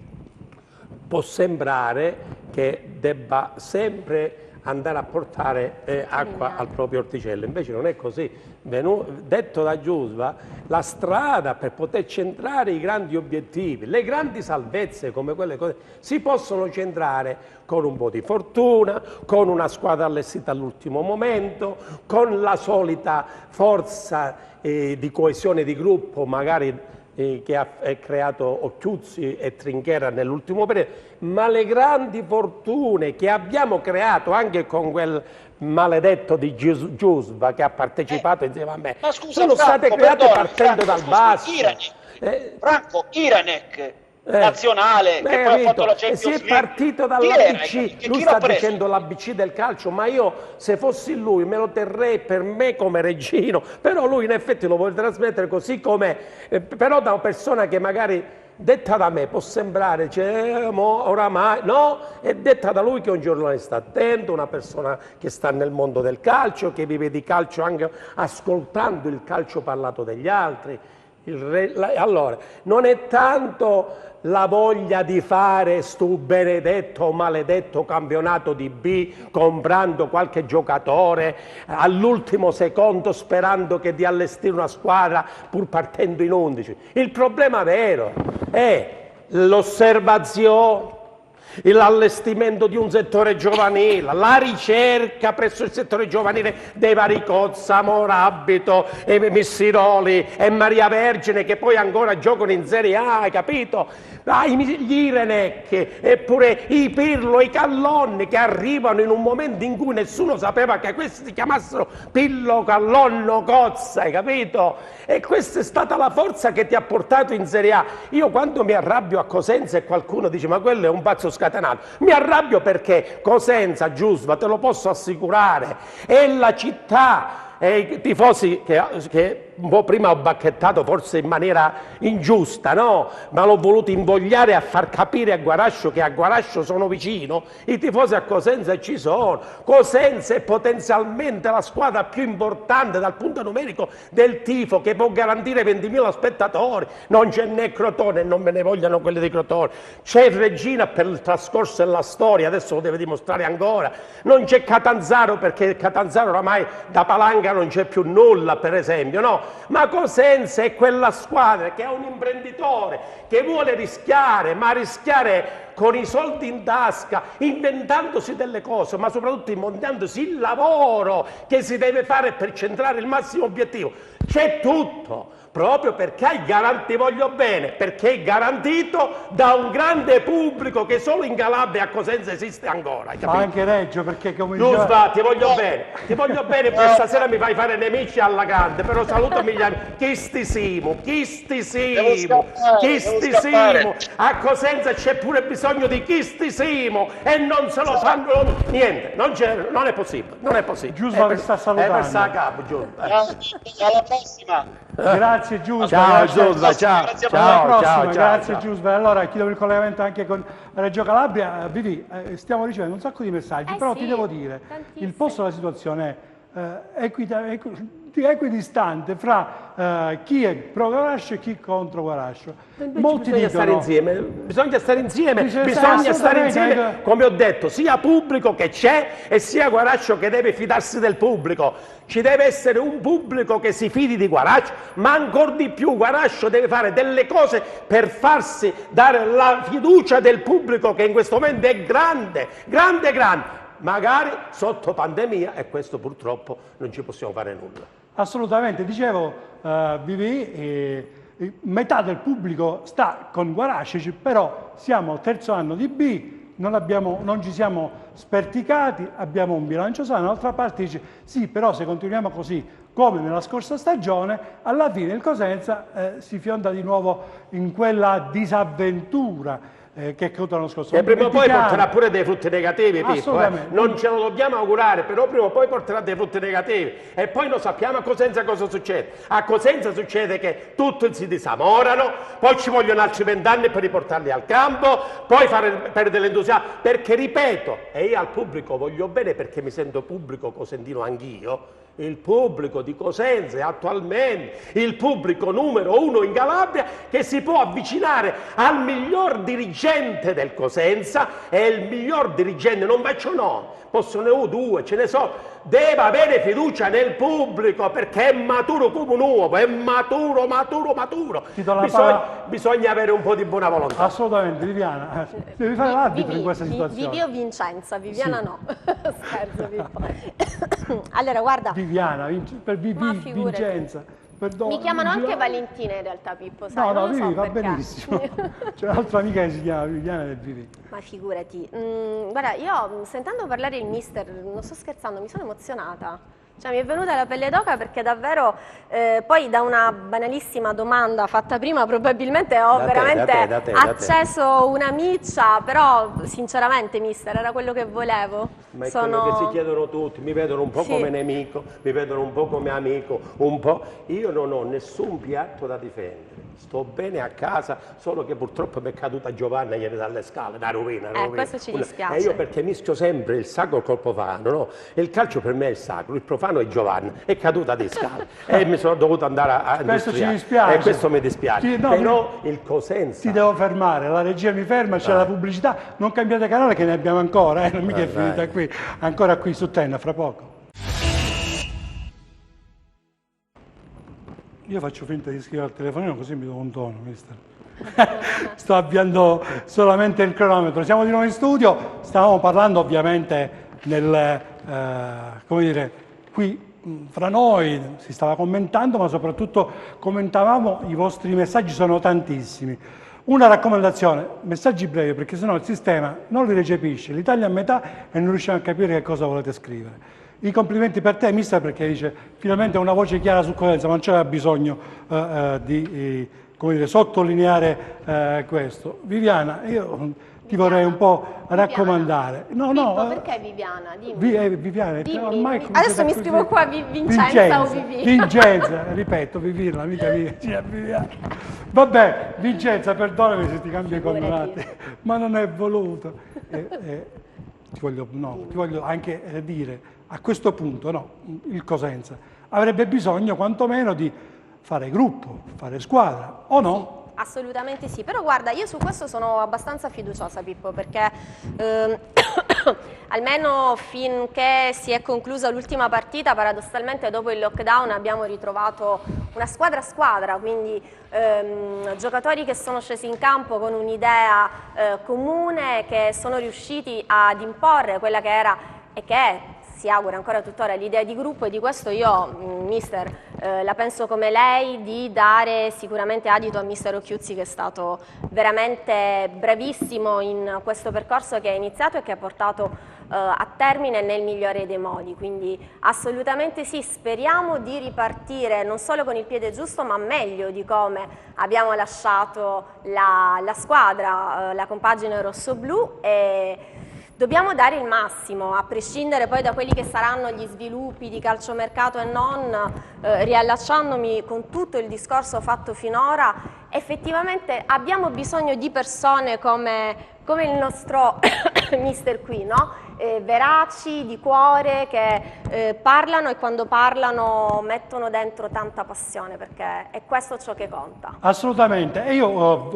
può sembrare che debba sempre andare a portare acqua al proprio orticello, invece non è così. Detto da Giusva, la strada per poter centrare i grandi obiettivi, le grandi salvezze come quelle cose, si possono centrare con un po' di fortuna, con una squadra allestita all'ultimo momento, con la solita forza di coesione di gruppo, magari che ha creato Occhiuzzi e Trinchera nell'ultimo periodo, ma le grandi fortune che abbiamo creato anche con quel maledetto di Giusva che ha partecipato insieme a me, ma scusa, sono state create partendo dal basso. Franco, Iranek, nazionale, che poi ha fatto la Champions League. Si è partito dall'ABC, lui sta dicendo l'ABC del calcio, ma io se fossi lui me lo terrei per me come reggino, però lui in effetti lo vuole trasmettere così com'è, però da una persona che magari detta da me può sembrare, oramai, no, è detta da lui che è un giornalista attento, una persona che sta nel mondo del calcio, che vive di calcio anche ascoltando il calcio parlato degli altri. Allora, non è tanto la voglia di fare sto benedetto o maledetto campionato di B comprando qualche giocatore all'ultimo secondo sperando che di allestire una squadra pur partendo in 11. Il problema vero è l'osservazione, l'allestimento di un settore giovanile, la ricerca presso il settore giovanile dei vari Cozza, Morabito, e Missiroli e Maria Vergine che poi ancora giocano in Serie A, hai capito? Gli Irenec eppure i Pirlo, i Callonni che arrivano in un momento in cui nessuno sapeva che questi si chiamassero Pillo, Callonno, Cozza, hai capito? E questa è stata la forza che ti ha portato in Serie A. Io quando mi arrabbio a Cosenza e qualcuno dice ma quello è un pazzo scatenato. Mi arrabbio perché Cosenza, Giusva, te lo posso assicurare, è la città. E i tifosi che un po' prima ho bacchettato forse in maniera ingiusta, no? Ma l'ho voluto invogliare a far capire a Guarascio che a Guarascio sono vicino. I tifosi a Cosenza ci sono. Cosenza è potenzialmente la squadra più importante dal punto numerico del tifo, che può garantire 20.000 spettatori. Non c'è né Crotone, non me ne vogliano quelli di Crotone. C'è Regina per il trascorso della storia, adesso lo deve dimostrare ancora. Non c'è Catanzaro, perché Catanzaro oramai da Palanga non c'è più nulla, per esempio, no? Ma Cosenza è quella squadra che ha un imprenditore che vuole rischiare, ma rischiare con i soldi in tasca, inventandosi delle cose, ma soprattutto inventandosi il lavoro che si deve fare per centrare il massimo obiettivo. C'è tutto. Proprio perché ti voglio bene, perché è garantito da un grande pubblico che solo in Calabria e a Cosenza esiste ancora. Ma anche Reggio, perché come Giusto, ti voglio bene, poi stasera mi fai fare nemici alla grande, però saluto Migliani. Chi stisimo, a Cosenza c'è pure bisogno di chi stisimo e non se lo fanno, niente, non è possibile, Giusto, che sta salutando. È persa a capo, Giusto. Alla prossima. Grazie Giusva. Ciao Giusva, ciao. Alla prossima, grazie Giusva. Allora chiudo il collegamento anche con Reggio Calabria. Vivi, stiamo ricevendo un sacco di messaggi, però sì, ti devo dire, tantissimi. il posto della situazione è equidistante fra chi è pro Guarascio e chi contro Guarascio. Molti Bisogna stare insieme, come ho detto, sia pubblico che c'è e sia Guarascio che deve fidarsi del pubblico. Ci deve essere un pubblico che si fidi di Guarascio, ma ancora di più Guarascio deve fare delle cose per farsi dare la fiducia del pubblico, che in questo momento è grande, magari sotto pandemia, e questo purtroppo non ci possiamo fare nulla. Assolutamente, dicevo, Vivi, metà del pubblico sta con Guarascio, però siamo terzo anno di B, non ci siamo sperticati, abbiamo un bilancio sano. D'altra parte dice sì, però se continuiamo così come nella scorsa stagione, alla fine il Cosenza si fionda di nuovo in quella disavventura che è caduta l'anno scorso. E prima o poi porterà pure dei frutti negativi, Pippo. Non ce lo dobbiamo augurare, però prima o poi porterà dei frutti negativi. E poi lo sappiamo a Cosenza cosa succede. A Cosenza succede che tutti si disamorano, poi ci vogliono altri 20 anni per riportarli al campo, poi fare perdere l'entusiasmo. Perché, ripeto, e io al pubblico voglio bene perché mi sento pubblico cosentino anch'io, il pubblico di Cosenza è attualmente il pubblico numero 1 in Calabria che si può avvicinare al miglior dirigente del Cosenza, e il miglior dirigente, non faccio no, possono due, ce ne so, deve avere fiducia nel pubblico perché è maturo come un uovo, è maturo. Bisogna avere un po' di buona volontà. Assolutamente, Viviana, devi fare l'arbitro in questa situazione. Vivi o Vincenza, Viviana sì. No. Scherzo, Pippo. Allora, guarda. Viviana, per Vincenza. Mi chiamano anche Valentina in realtà, Pippo, sai? No, non lo Vivi so va perché. benissimo. C'è un'altra amica che si chiama Viviana del Vivi. Ma figurati. Guarda, io sentendo parlare il mister, non sto scherzando, mi sono emozionata. Cioè, mi è venuta la pelle d'oca perché davvero, poi da una banalissima domanda fatta prima, probabilmente ho veramente acceso una miccia, però sinceramente, mister, era quello che volevo. Ma è quello che si chiedono tutti, mi vedono un po' come nemico, mi vedono un po' come amico, un po'. Io non ho nessun piatto da difendere, sto bene a casa, solo che purtroppo mi è caduta Giovanna ieri dalle scale, una rovina. Questo ci dispiace. E io perché mischio sempre il sacro col profano, no? E il calcio per me è il sacro, il profano è Giovanna, è caduta di scale e mi sono dovuto andare a questo ci dispiace. E questo mi dispiace, però il Cosenza... Ti devo fermare, la regia mi ferma, c'è la pubblicità, non cambiate canale che ne abbiamo ancora, non mica è finita qui, ancora qui su Tenna, fra poco. Io faccio finta di scrivere al telefonino così mi do un tono, mister. Sto avviando solamente il cronometro. Siamo di nuovo in studio, stavamo parlando ovviamente come dire, qui fra noi si stava commentando, ma soprattutto commentavamo i vostri messaggi, sono tantissimi. Una raccomandazione, messaggi brevi, perché sennò il sistema non li recepisce, li taglia a metà e non riusciamo a capire che cosa volete scrivere. I complimenti per te, mister, perché dice finalmente una voce chiara su Cosenza, ma non c'era bisogno di come dire, sottolineare questo. Viviana, io ti vorrei un po' raccomandare. No, Pippo, perché Viviana? Dimmi. Viviana, Dimmi. ormai Adesso mi scrivo qua Vincenza o Vivi. Vincenza, ripeto, Vivirla, mica Viviana. Vabbè, Vincenza, perdonami se ti cambio i cognomi, ma non è voluto. Ti voglio anche dire, a questo punto, no, il Cosenza avrebbe bisogno quantomeno di fare gruppo, fare squadra, o no? Assolutamente sì, però guarda, io su questo sono abbastanza fiduciosa, Pippo, perché almeno finché si è conclusa l'ultima partita, paradossalmente dopo il lockdown abbiamo ritrovato una squadra, quindi giocatori che sono scesi in campo con un'idea comune, che sono riusciti ad imporre quella che era e che è, si augura ancora tuttora, l'idea di gruppo, e di questo io, mister, la penso come lei, di dare sicuramente adito a mister Occhiuzzi, che è stato veramente bravissimo in questo percorso che ha iniziato e che ha portato a termine nel migliore dei modi. Quindi assolutamente sì, speriamo di ripartire non solo con il piede giusto, ma meglio di come abbiamo lasciato la squadra, la compagine rossoblu, e dobbiamo dare il massimo, a prescindere poi da quelli che saranno gli sviluppi di calciomercato e non, riallacciandomi con tutto il discorso fatto finora. Effettivamente abbiamo bisogno di persone come il nostro mister qui, no? Veraci, di cuore, che parlano, e quando parlano mettono dentro tanta passione, perché è questo ciò che conta. Assolutamente, e io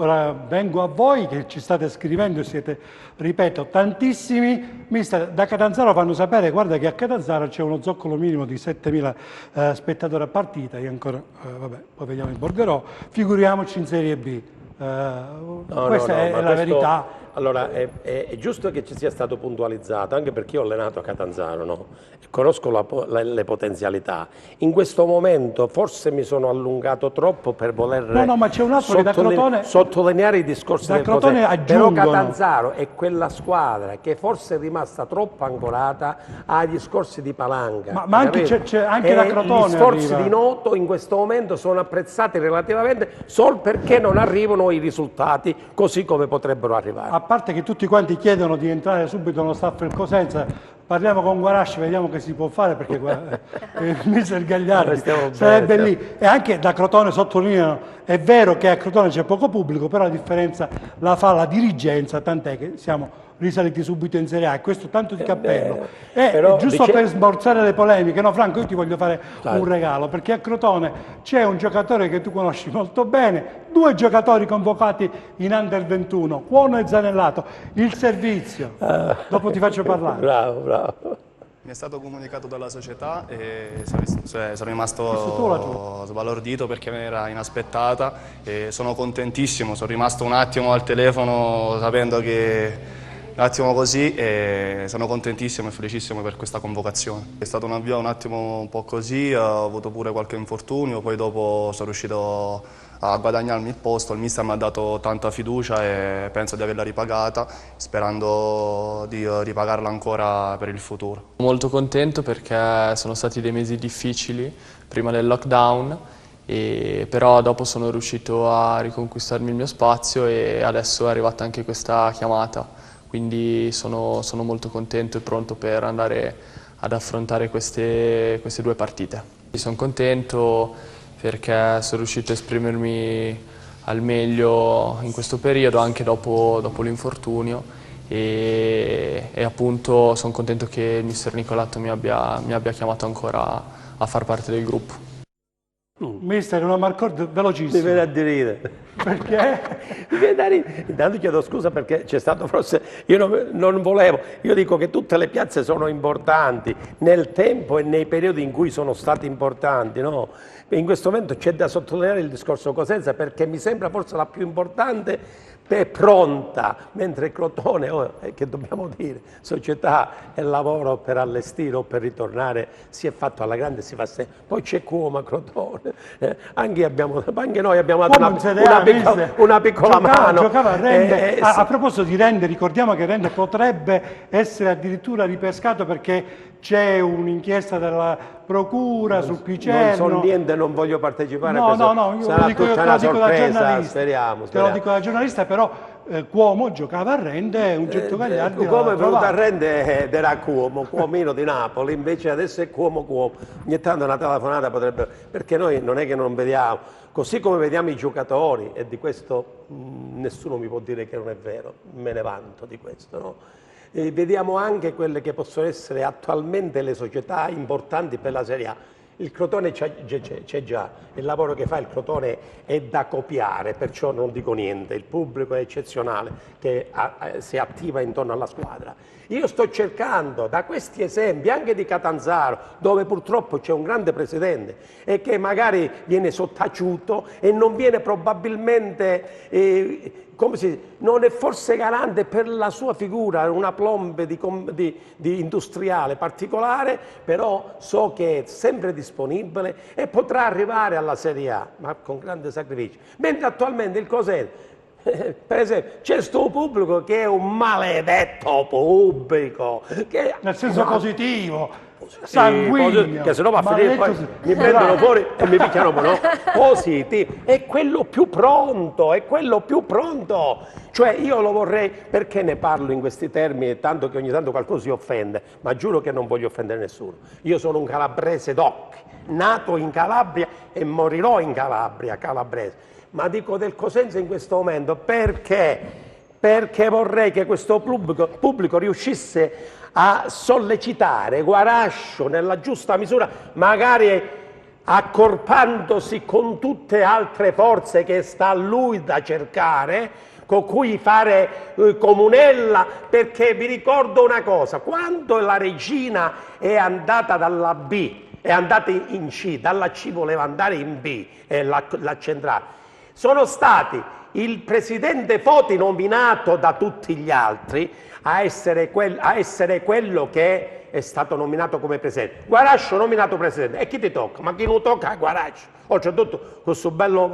vengo a voi che ci state scrivendo, siete, ripeto, tantissimi. Mister, da Catanzaro fanno sapere, guarda che a Catanzaro c'è uno zoccolo minimo di 7.000 spettatori a partita, io ancora, vabbè, poi vediamo in Borgherò, figuriamoci in Serie B. Questa è la verità. Allora, è giusto che ci sia stato puntualizzato, anche perché io ho allenato a Catanzaro, no? E conosco le potenzialità. In questo momento forse mi sono allungato troppo per voler no, ma c'è un altro che da Crotone, sottolineare i discorsi da del Crotone Cosenza. Però aggiungono. Catanzaro è quella squadra che forse è rimasta troppo ancorata ai discorsi di palanca. Ma anche, c'è anche da Crotone. Gli sforzi arriva. di Noto in questo momento sono apprezzati relativamente solo perché non arrivano i risultati così come potrebbero arrivare. A parte che tutti quanti chiedono di entrare subito nello staff del Cosenza, parliamo con Guarasci, vediamo che si può fare, perché il mister Gagliardi sarebbe lì. E anche da Crotone sottolineano, è vero che a Crotone c'è poco pubblico, però la differenza la fa la dirigenza, tant'è che siamo risaliti subito in Serie A, e questo tanto di cappello. Però, giusto per smorzare le polemiche, no Franco, io ti voglio fare un regalo, perché a Crotone c'è un giocatore che tu conosci molto bene, 2 giocatori convocati in Under 21, Cuono e Zanellato, il servizio, dopo ti faccio parlare. Bravo. Mi è stato comunicato dalla società e sono rimasto sbalordito perché era inaspettata, e sono contentissimo, sono rimasto un attimo al telefono sapendo che un attimo così, e sono contentissimo e felicissimo per questa convocazione. È stato un avvio un attimo un po' così, ho avuto pure qualche infortunio, poi dopo sono riuscito a guadagnarmi il posto, il mister mi ha dato tanta fiducia e penso di averla ripagata, sperando di ripagarla ancora per il futuro. Molto contento perché sono stati dei mesi difficili prima del lockdown, però dopo sono riuscito a riconquistarmi il mio spazio e adesso è arrivata anche questa chiamata. Quindi sono molto contento e pronto per andare ad affrontare queste 2 partite. Sono contento perché sono riuscito a esprimermi al meglio in questo periodo, anche dopo l'infortunio, e appunto sono contento che il mister Nicolatto mi abbia chiamato ancora a far parte del gruppo. Mister, una marcord velocissima. Mi viene a dire. Perché? Mi viene da ridere. Intanto chiedo scusa perché c'è stato forse, io non volevo, io dico che tutte le piazze sono importanti nel tempo e nei periodi in cui sono state importanti, no? In questo momento c'è da sottolineare il discorso Cosenza perché mi sembra forse la più importante, è pronta, mentre il Crotone, che dobbiamo dire, società e lavoro per allestire o per ritornare, si è fatto alla grande, si fa sempre. Poi c'è Cuoma, Crotone, anche noi abbiamo dato una piccola mano. Giocava a Rende. A proposito di Rende, ricordiamo che Rende potrebbe essere addirittura ripescato perché c'è un'inchiesta della procura sul Picerno. Non so niente, non voglio partecipare. No, io sarà te tutta lo una dico da sorpresa, giornalista. speriamo. Te lo dico da giornalista, però Cuomo giocava a Rende, un certo Gagliardi Cuomo è venuto a Rende ed era Cuomino di Napoli, invece adesso è Cuomo. Ogni tanto una telefonata potrebbe, perché noi non è che non vediamo, così come vediamo i giocatori, e di questo nessuno mi può dire che non è vero, me ne vanto di questo, no? E vediamo anche quelle che possono essere attualmente le società importanti per la Serie A. Il Crotone c'è già, il lavoro che fa il Crotone è da copiare, perciò non dico niente, il pubblico è eccezionale che si attiva intorno alla squadra. Io sto cercando da questi esempi, anche di Catanzaro, dove purtroppo c'è un grande presidente e che magari viene sottaciuto e non viene probabilmente... non è forse garante per la sua figura, una plombe di industriale particolare, però so che è sempre disponibile e potrà arrivare alla Serie A, ma con grande sacrificio. Mentre attualmente il Cosenza, per esempio, c'è sto pubblico che è un maledetto pubblico. Nel senso positivo. Sanguigno, che se no va a finire poi mi prendono fuori e mi picchiano, no? Positivo, è quello più pronto, cioè io lo vorrei, perché ne parlo in questi termini, tanto che ogni tanto qualcuno si offende, ma giuro che non voglio offendere nessuno. Io sono un calabrese d'occhi, nato in Calabria e morirò in Calabria, calabrese, ma dico del Cosenza in questo momento perché vorrei che questo pubblico riuscisse a sollecitare Guarascio nella giusta misura, magari accorpandosi con tutte altre forze che sta a lui da cercare, con cui fare comunella, perché vi ricordo una cosa, quando la regina è andata dalla B, è andata in C, dalla C voleva andare in B, la centrale, sono stati il presidente Foti nominato da tutti gli altri a essere quello che è stato nominato come presidente. Guarascio nominato presidente. E chi ti tocca? Ma chi non tocca a Guarascio? Oltretutto questo bello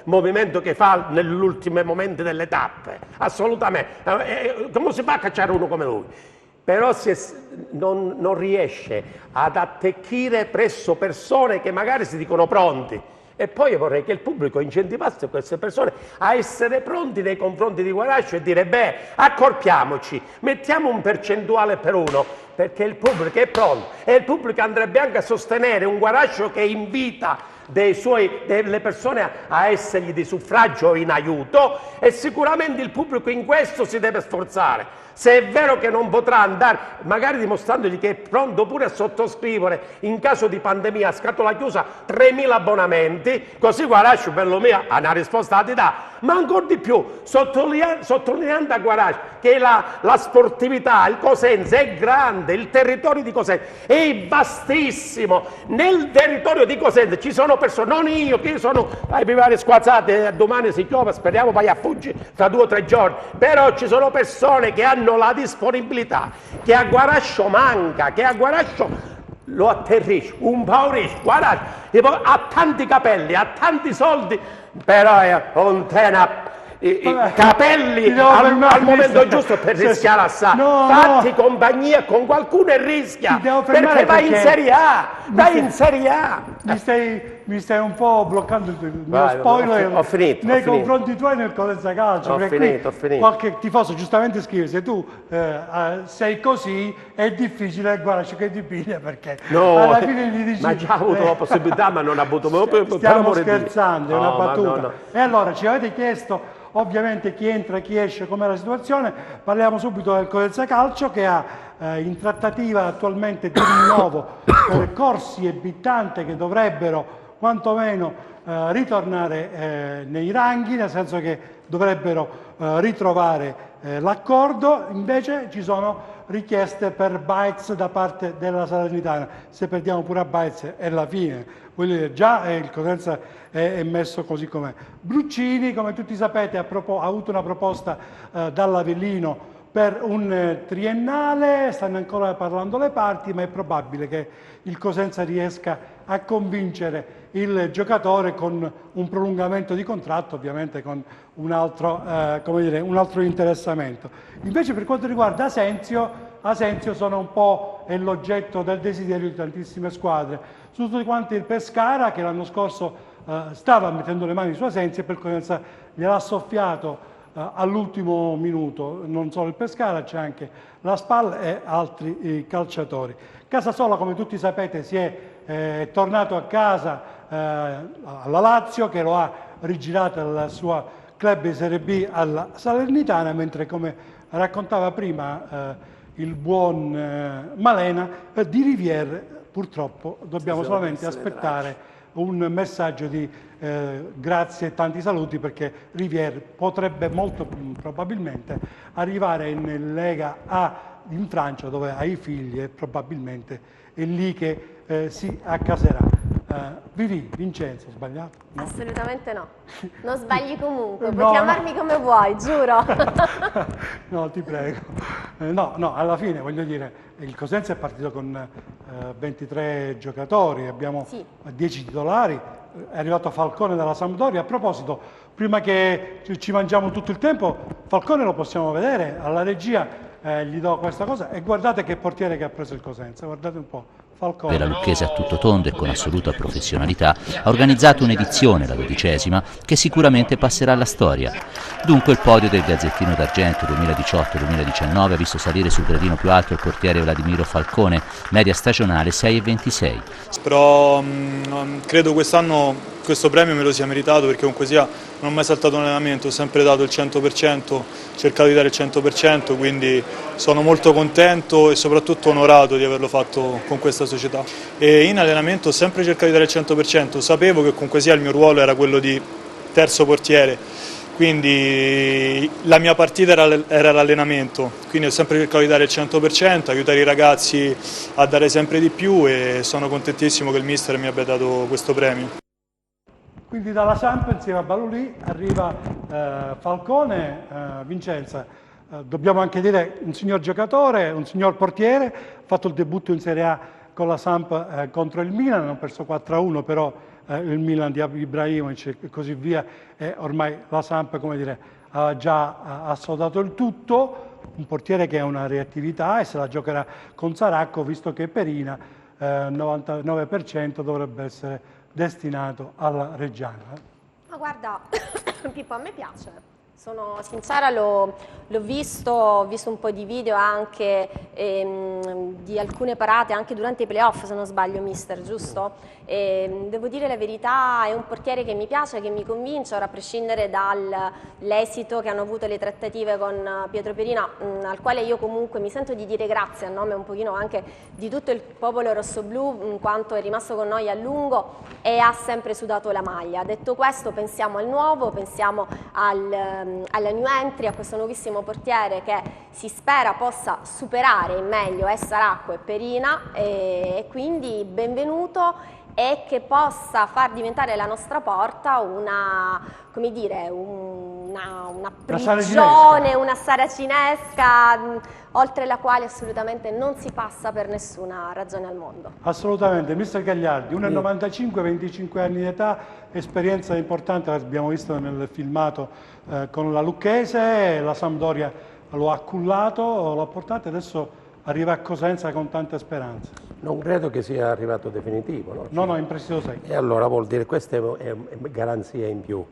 movimento che fa negli ultimi momenti delle tappe. Assolutamente. Come si fa a cacciare uno come lui? Però non riesce ad attecchire presso persone che magari si dicono pronti. E poi io vorrei che il pubblico incentivasse queste persone a essere pronti nei confronti di Guarascio e dire: beh, accorpiamoci, mettiamo un percentuale per uno, perché il pubblico è pronto e il pubblico andrebbe anche a sostenere un Guarascio che invita delle persone a essergli di suffragio in aiuto, e sicuramente il pubblico in questo si deve sforzare. Se è vero che non potrà andare, magari dimostrandogli che è pronto pure a sottoscrivere in caso di pandemia a scatola chiusa 3.000 abbonamenti, così Guarascio, bello mio, ha una risposta ti dà. Ma ancora di più, sottolineando a Guarascio che la sportività, il Cosenza è grande, il territorio di Cosenza è vastissimo. Nel territorio di Cosenza ci sono persone, non io, che io sono ai privati squazzati, domani si piove, speriamo vai a fuggire tra 2 o 3 giorni, però ci sono persone che hanno la disponibilità, che a Guarascio manca, che a Guarascio lo atterrisce, un paurisce, Guarascio ha tanti capelli, ha tanti soldi, però è un i capelli al momento giusto per rischiare assai. Fatti compagnia con qualcuno e rischia, perché vai in Serie A, in Serie A. Mi stai un po' bloccando il mio spoiler nei confronti tuoi nel Cosenza Calcio. Ho finito. Qualche tifoso giustamente scrive: se tu sei così è difficile Guarascio che ti piglia, perché alla fine gli dici, ma già ha avuto la possibilità, ma non ha avuto stiamo scherzando, è una battuta. No. E allora ci avete chiesto ovviamente chi entra e chi esce, com'è la situazione. Parliamo subito del Cosenza Calcio, che ha in trattativa attualmente di rinnovo corsi e Bittante, che dovrebbero quantomeno ritornare nei ranghi, nel senso che dovrebbero ritrovare l'accordo. Invece ci sono richieste per Baez da parte della Salernitana. Se perdiamo pure a Baez è la fine, voglio dire, già il Cosenza è messo così com'è. Bruccini, come tutti sapete, ha avuto una proposta dall'Avellino per un triennale, stanno ancora parlando le parti, ma è probabile che il Cosenza riesca a convincere il giocatore con un prolungamento di contratto, ovviamente con un altro interessamento. Invece per quanto riguarda Asensio, Asensio sono un po' l'oggetto del desiderio di tantissime squadre. Su tutti quanti il Pescara, che l'anno scorso stava mettendo le mani su Asensio e per conseguenza gliel'ha soffiato all'ultimo minuto. Non solo il Pescara, c'è anche la SPAL e altri calciatori. Casasola, come tutti sapete, si è tornato a casa alla Lazio, che lo ha rigirato dal suo club di Serie B alla Salernitana, mentre, come raccontava prima il buon Malena, di Rivière purtroppo dobbiamo solamente aspettare un messaggio di grazie e tanti saluti, perché Rivière potrebbe molto probabilmente arrivare in Lega A in Francia, dove ha i figli e probabilmente è lì che si accaserà. Vivi, Vincenzo, ho sbagliato? No? Assolutamente no, non sbagli comunque, puoi No, chiamarmi come vuoi, giuro. No, ti prego. No, alla fine voglio dire, il Cosenza è partito con 23 giocatori, abbiamo 10 titolari, è arrivato Falcone dalla Sampdoria. A proposito, prima che ci mangiamo tutto il tempo, Falcone lo possiamo vedere alla regia, gli do questa cosa e guardate che portiere che ha preso il Cosenza, guardate un po'. Per la Lucchese a tutto tondo e con assoluta professionalità ha organizzato un'edizione, la 12ª, che sicuramente passerà alla storia. Dunque il podio del Gazzettino d'Argento 2018-2019 ha visto salire sul gradino più alto il portiere Vladimiro Falcone, media stagionale 6,26. Però credo quest'anno questo premio me lo sia meritato, perché comunque sia non ho mai saltato un allenamento, ho sempre dato il 100%, ho cercato di dare il 100%, quindi sono molto contento e soprattutto onorato di averlo fatto con questa società. E in allenamento ho sempre cercato di dare il 100%, sapevo che comunque sia il mio ruolo era quello di terzo portiere, quindi la mia partita era l'allenamento, quindi ho sempre cercato di dare il 100%, aiutare i ragazzi a dare sempre di più e sono contentissimo che il mister mi abbia dato questo premio. Quindi dalla Samp insieme a Balulì arriva Falcone, Vincenza, dobbiamo anche dire un signor giocatore, un signor portiere, ha fatto il debutto in Serie A con la Samp contro il Milan, hanno perso 4-1, però il Milan di Ibrahimovic e così via, e ormai la Samp, come dire, ha già assodato il tutto, un portiere che ha una reattività e se la giocherà con Saracco, visto che Perina 99% dovrebbe essere destinato alla Reggiana. Ma guarda, Pippo, a me piace. Sono sincera, l'ho visto, ho visto un po' di video anche di alcune parate, anche durante i playoff, se non sbaglio, mister, giusto? Devo dire la verità, è un portiere che mi piace, che mi convince, ora a prescindere dall'esito che hanno avuto le trattative con Pietro Perina, al quale io comunque mi sento di dire grazie a nome un pochino anche di tutto il popolo rossoblù, in quanto è rimasto con noi a lungo e ha sempre sudato la maglia. Detto questo, pensiamo al nuovo, pensiamo alla new entry, a questo nuovissimo portiere che si spera possa superare in meglio Saracco e Perina, e quindi benvenuto, e che possa far diventare la nostra porta una, come dire, una prigione, una saracinesca, oltre la quale assolutamente non si passa per nessuna ragione al mondo. Assolutamente, mister Gagliardi, 1,95, 25 anni di età, esperienza importante, l'abbiamo visto nel filmato con la Lucchese, la Sampdoria lo ha cullato, lo ha portato e adesso arriva a Cosenza con tante speranze. Non credo che sia arrivato definitivo, no? No, in prestito secco. E allora vuol dire questa è garanzia in più.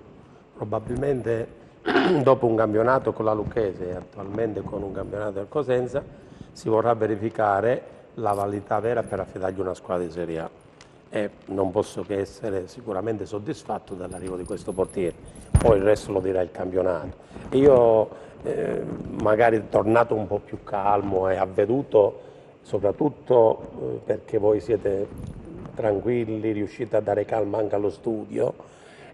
Probabilmente dopo un campionato con la Lucchese e attualmente con un campionato del Cosenza si vorrà verificare la validità vera per affidargli una squadra di Serie A. E non posso che essere sicuramente soddisfatto dall'arrivo di questo portiere. Poi il resto lo dirà il campionato. Io magari tornato un po' più calmo e avveduto, soprattutto perché voi siete tranquilli, riuscite a dare calma anche allo studio,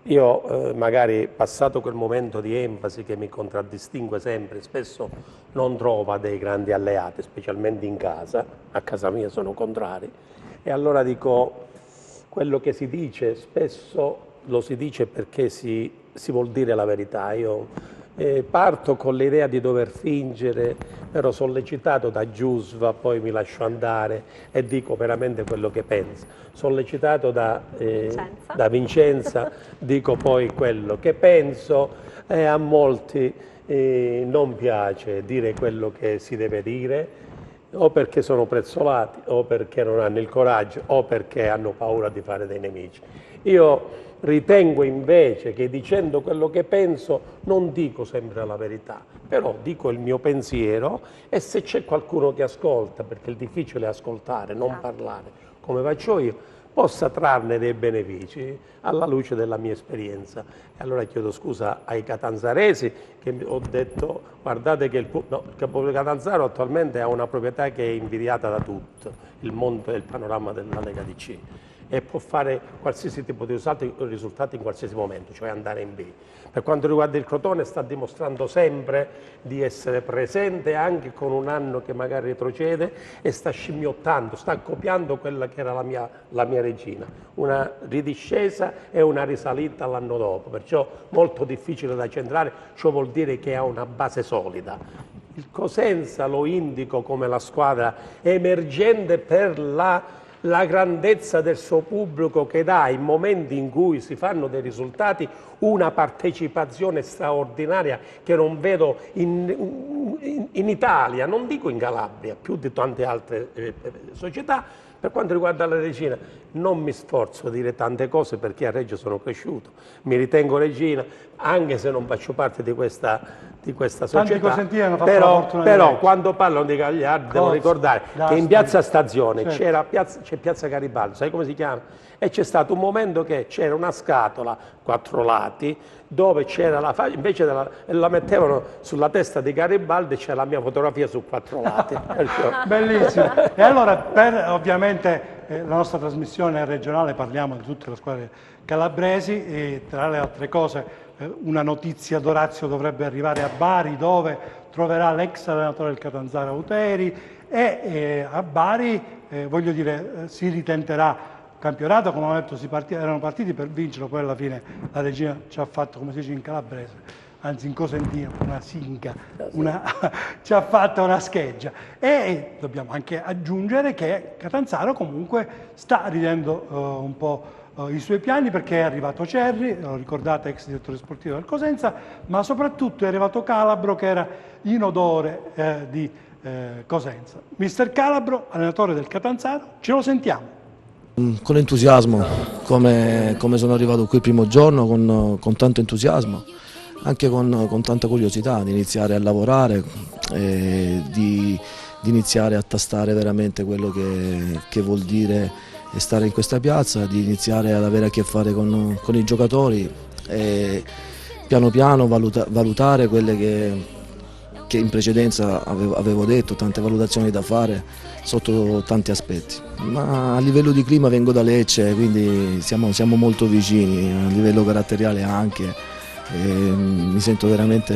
io magari passato quel momento di enfasi che mi contraddistingue sempre, spesso non trova dei grandi alleati, specialmente in casa, a casa mia sono contrari, e allora dico, quello che si dice spesso lo si dice perché si vuol dire la verità. Io parto con l'idea di dover fingere, ero sollecitato da Giusva, poi mi lascio andare e dico veramente quello che penso. Sollecitato da Vincenza, dico poi quello che penso, e a molti non piace dire quello che si deve dire. o perché sono prezzolati, o perché non hanno il coraggio, o perché hanno paura di fare dei nemici. Io ritengo invece che dicendo quello che penso non dico sempre la verità, però dico il mio pensiero e se c'è qualcuno che ascolta, perché il difficile è ascoltare, non parlare, come faccio io, possa trarne dei benefici alla luce della mia esperienza. E allora chiedo scusa ai catanzaresi che ho detto guardate che il popolo catanzaro attualmente ha una proprietà che è invidiata da tutto il mondo e il panorama della Lega DC e può fare qualsiasi tipo di risultati in qualsiasi momento, cioè andare in B. Per quanto riguarda il Crotone sta dimostrando sempre di essere presente anche con un anno che magari retrocede e sta scimmiottando, sta copiando quella che era la mia regina, una ridiscesa e una risalita l'anno dopo, perciò molto difficile da centrare, ciò vuol dire che ha una base solida. Il Cosenza lo indico come la squadra emergente per la grandezza del suo pubblico che dà in momenti in cui si fanno dei risultati una partecipazione straordinaria che non vedo in Italia, non dico in Calabria, più di tante altre società. Per quanto riguarda la Regina, non mi sforzo a dire tante cose perché a Reggio sono cresciuto, mi ritengo Regina, anche se non faccio parte di questa società, però quando parlano di Gagliardi devo ricordare che in piazza Stazione c'è piazza Garibaldi, sai come si chiama? E c'è stato un momento che c'era una scatola, 4 lati, dove c'era la faccia, invece la mettevano sulla testa di Garibaldi, c'è la mia fotografia su 4 lati. Bellissimo. E allora, ovviamente la nostra trasmissione è regionale, parliamo di tutte le squadre calabresi e tra le altre cose una notizia d'Orazio dovrebbe arrivare a Bari dove troverà l'ex allenatore del Catanzaro Auteri e a Bari voglio dire si ritenterà campionato, come ho detto erano partiti per vincerlo, poi alla fine la Regina ci ha fatto, come si dice in calabrese, anzi in cosentino, una singa, ci ha fatto una scheggia. E dobbiamo anche aggiungere che Catanzaro comunque sta ridendo un po' i suoi piani perché è arrivato Cerri, lo ricordate, ex direttore sportivo del Cosenza, ma soprattutto è arrivato Calabro che era in odore di Cosenza. Mister Calabro, allenatore del Catanzaro, ce lo sentiamo. Con entusiasmo, come sono arrivato qui il primo giorno, con tanto entusiasmo, anche con tanta curiosità di iniziare a lavorare, di iniziare a tastare veramente quello che vuol dire stare in questa piazza, di iniziare ad avere a che fare con i giocatori e piano piano valutare quelle che in precedenza avevo detto, tante valutazioni da fare sotto tanti aspetti. Ma a livello di clima vengo da Lecce, quindi siamo molto vicini, a livello caratteriale anche. Mi sento veramente,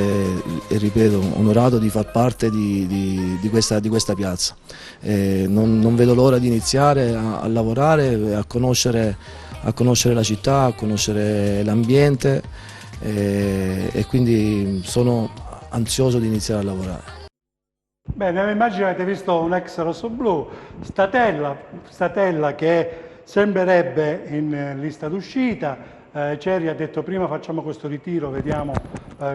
e ripeto, onorato di far parte di questa piazza. Non vedo l'ora di iniziare a lavorare, a conoscere la città, a conoscere l'ambiente e quindi sono ansioso di iniziare a lavorare. Bene, nell'immagine avete visto un ex rossoblu, Statella che sembrerebbe in lista d'uscita. Cerri ha detto prima facciamo questo ritiro, vediamo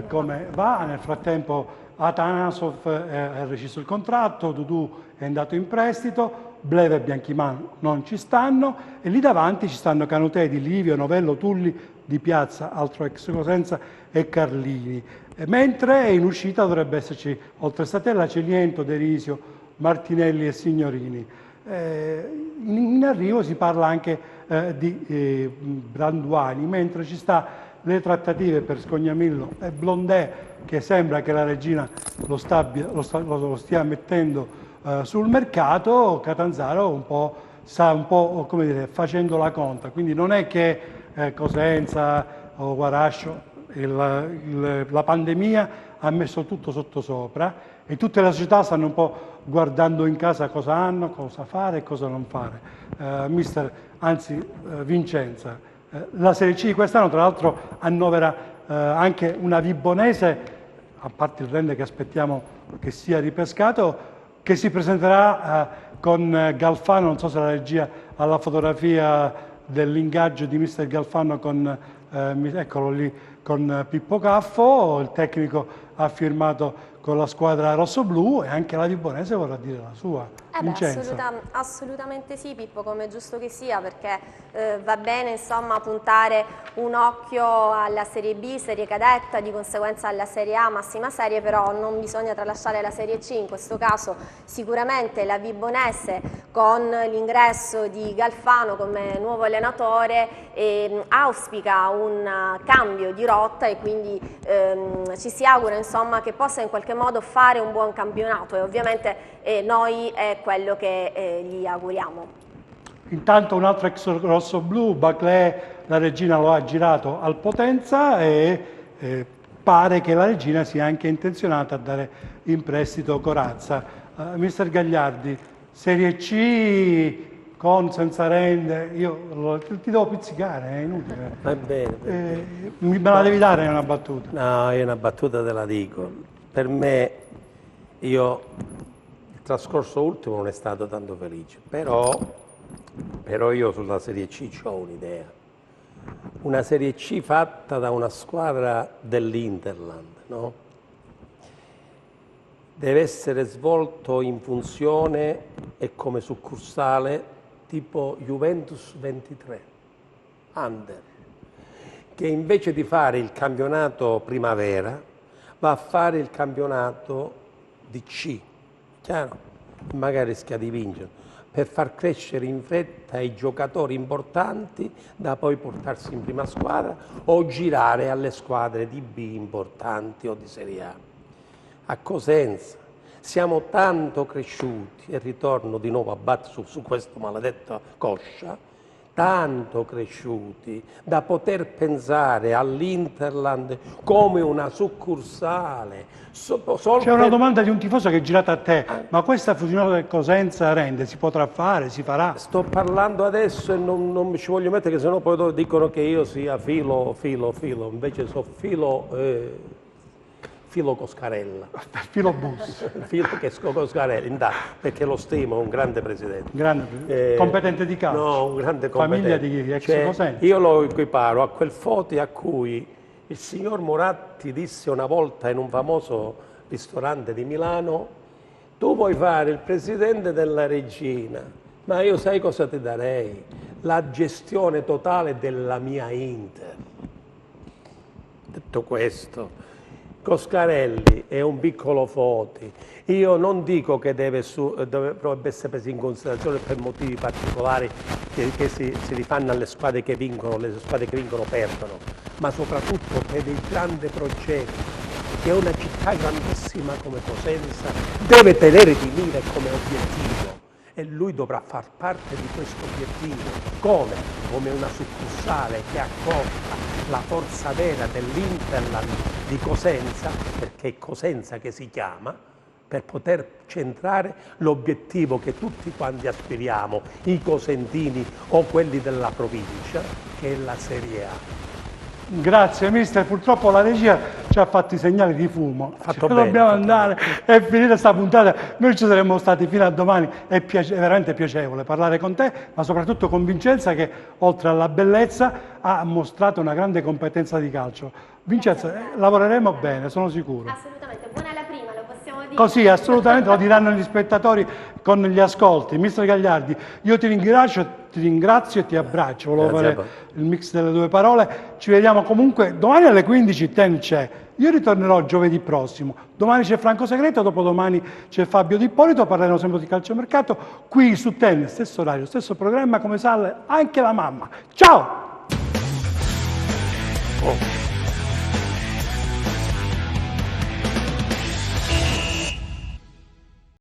come va. Nel frattempo Atanasov ha rescisso il contratto, Dudu è andato in prestito, Bleve e Bianchimano non ci stanno e lì davanti ci stanno Canutedi, Livio, Novello, Tulli, Di Piazza, altro ex Cosenza e Carlini. Mentre in uscita dovrebbe esserci, oltre Statella, Celiento, Derisio, Martinelli e Signorini. In arrivo si parla anche di Branduani, mentre ci sta le trattative per Scognamillo e Blondè, che sembra che la Regina lo stia mettendo sul mercato. Catanzaro sta un po' come dire, facendo la conta, quindi non è che Cosenza o Guarascio la pandemia ha messo tutto sottosopra e tutte le società stanno un po' guardando in casa cosa hanno, cosa fare e cosa non fare. Vincenza, la Serie C di quest'anno tra l'altro annovera anche una Vibonese, a parte il rende che aspettiamo che sia ripescato, che si presenterà con Galfano, non so se la regia ha la fotografia dell'ingaggio di mister Galfano con, eccolo lì, con Pippo Caffo, il tecnico ha firmato con la squadra rossoblu, e anche la Vibonese vorrà dire la sua. Assolutamente sì, Pippo, come è giusto che sia, perché va bene insomma puntare un occhio alla Serie B, Serie Cadetta, di conseguenza alla Serie A, massima serie, però non bisogna tralasciare la Serie C. In questo caso sicuramente la Vibonese, con l'ingresso di Galfano come nuovo allenatore, auspica un cambio di rotta, e quindi ci si augura insomma che possa in qualche modo fare un buon campionato, e ovviamente noi è quello che gli auguriamo. Intanto un altro ex rossoblu, Baclé, la regina lo ha girato al Potenza, e pare che la regina sia anche intenzionata a dare in prestito Corazza. Mister Gagliardi, Serie C con, senza rende, io ti devo pizzicare, è inutile. Va bene. Me la devi dare una battuta? No, io una battuta te la dico. Per me, il trascorso ultimo non è stato tanto felice, però io sulla Serie C ho un'idea. Una Serie C fatta da una squadra dell'Interland, no? Deve essere svolto in funzione e come succursale tipo Juventus 23, Under, che invece di fare il campionato primavera va a fare il campionato di C, chiaro? Magari rischia di vincere, per far crescere in fretta i giocatori importanti da poi portarsi in prima squadra o girare alle squadre di B importanti o di Serie A. A Cosenza siamo tanto cresciuti, e ritorno di nuovo a battere su questo maledetto Coscia, tanto cresciuti da poter pensare all'Interland come una succursale. C'è una domanda di un tifoso che è girata a te, ma questa fusione del Cosenza rende, si potrà fare, si farà? Sto parlando adesso e non mi ci voglio mettere, che sennò poi dicono che io sia filo, invece so filo Coscarella. Filo Bus. Filo Coscarella, perché lo stimo, è un grande presidente. Competente di calcio. No, un grande competente. Famiglia di ex Cosenza. Io lo equiparo a quel Foti a cui il signor Moratti disse una volta in un famoso ristorante di Milano: tu puoi fare il presidente della regina, ma io sai cosa ti darei? La gestione totale della mia Inter. Detto questo, Coscarelli è un piccolo Foti. Io non dico che dovrebbe essere preso in considerazione per motivi particolari che si rifanno alle squadre che vincono, le squadre che vincono perdono, ma soprattutto per il grande progetto che una città grandissima come Cosenza deve tenere di mira come obiettivo, e lui dovrà far parte di questo obiettivo come una succursale che accorpa la forza vera dell'Interland di Cosenza, perché è Cosenza che si chiama, per poter centrare l'obiettivo che tutti quanti aspiriamo, i cosentini o quelli della provincia, che è la Serie A. Grazie mister, purtroppo la regia ci ha fatto i segnali di fumo, dobbiamo andare e finire questa puntata. Noi ci saremmo stati fino a domani, è veramente piacevole parlare con te, ma soprattutto con Vincenza, che oltre alla bellezza ha mostrato una grande competenza di calcio. Vincenza, lavoreremo bene, sono sicuro. Assolutamente, buona la prima, lo possiamo dire. Così, assolutamente, lo diranno gli spettatori con gli ascolti. Mister Gagliardi, io ti ringrazio e ti abbraccio. Volevo fare il mix delle due parole. Ci vediamo comunque domani alle 15, Ten c'è. Io ritornerò giovedì prossimo. Domani c'è Franco Segreto, dopodomani c'è Fabio Di Ippolito, parleremo sempre di calciomercato. Qui su Ten, stesso orario, stesso programma, come sale anche la mamma. Ciao!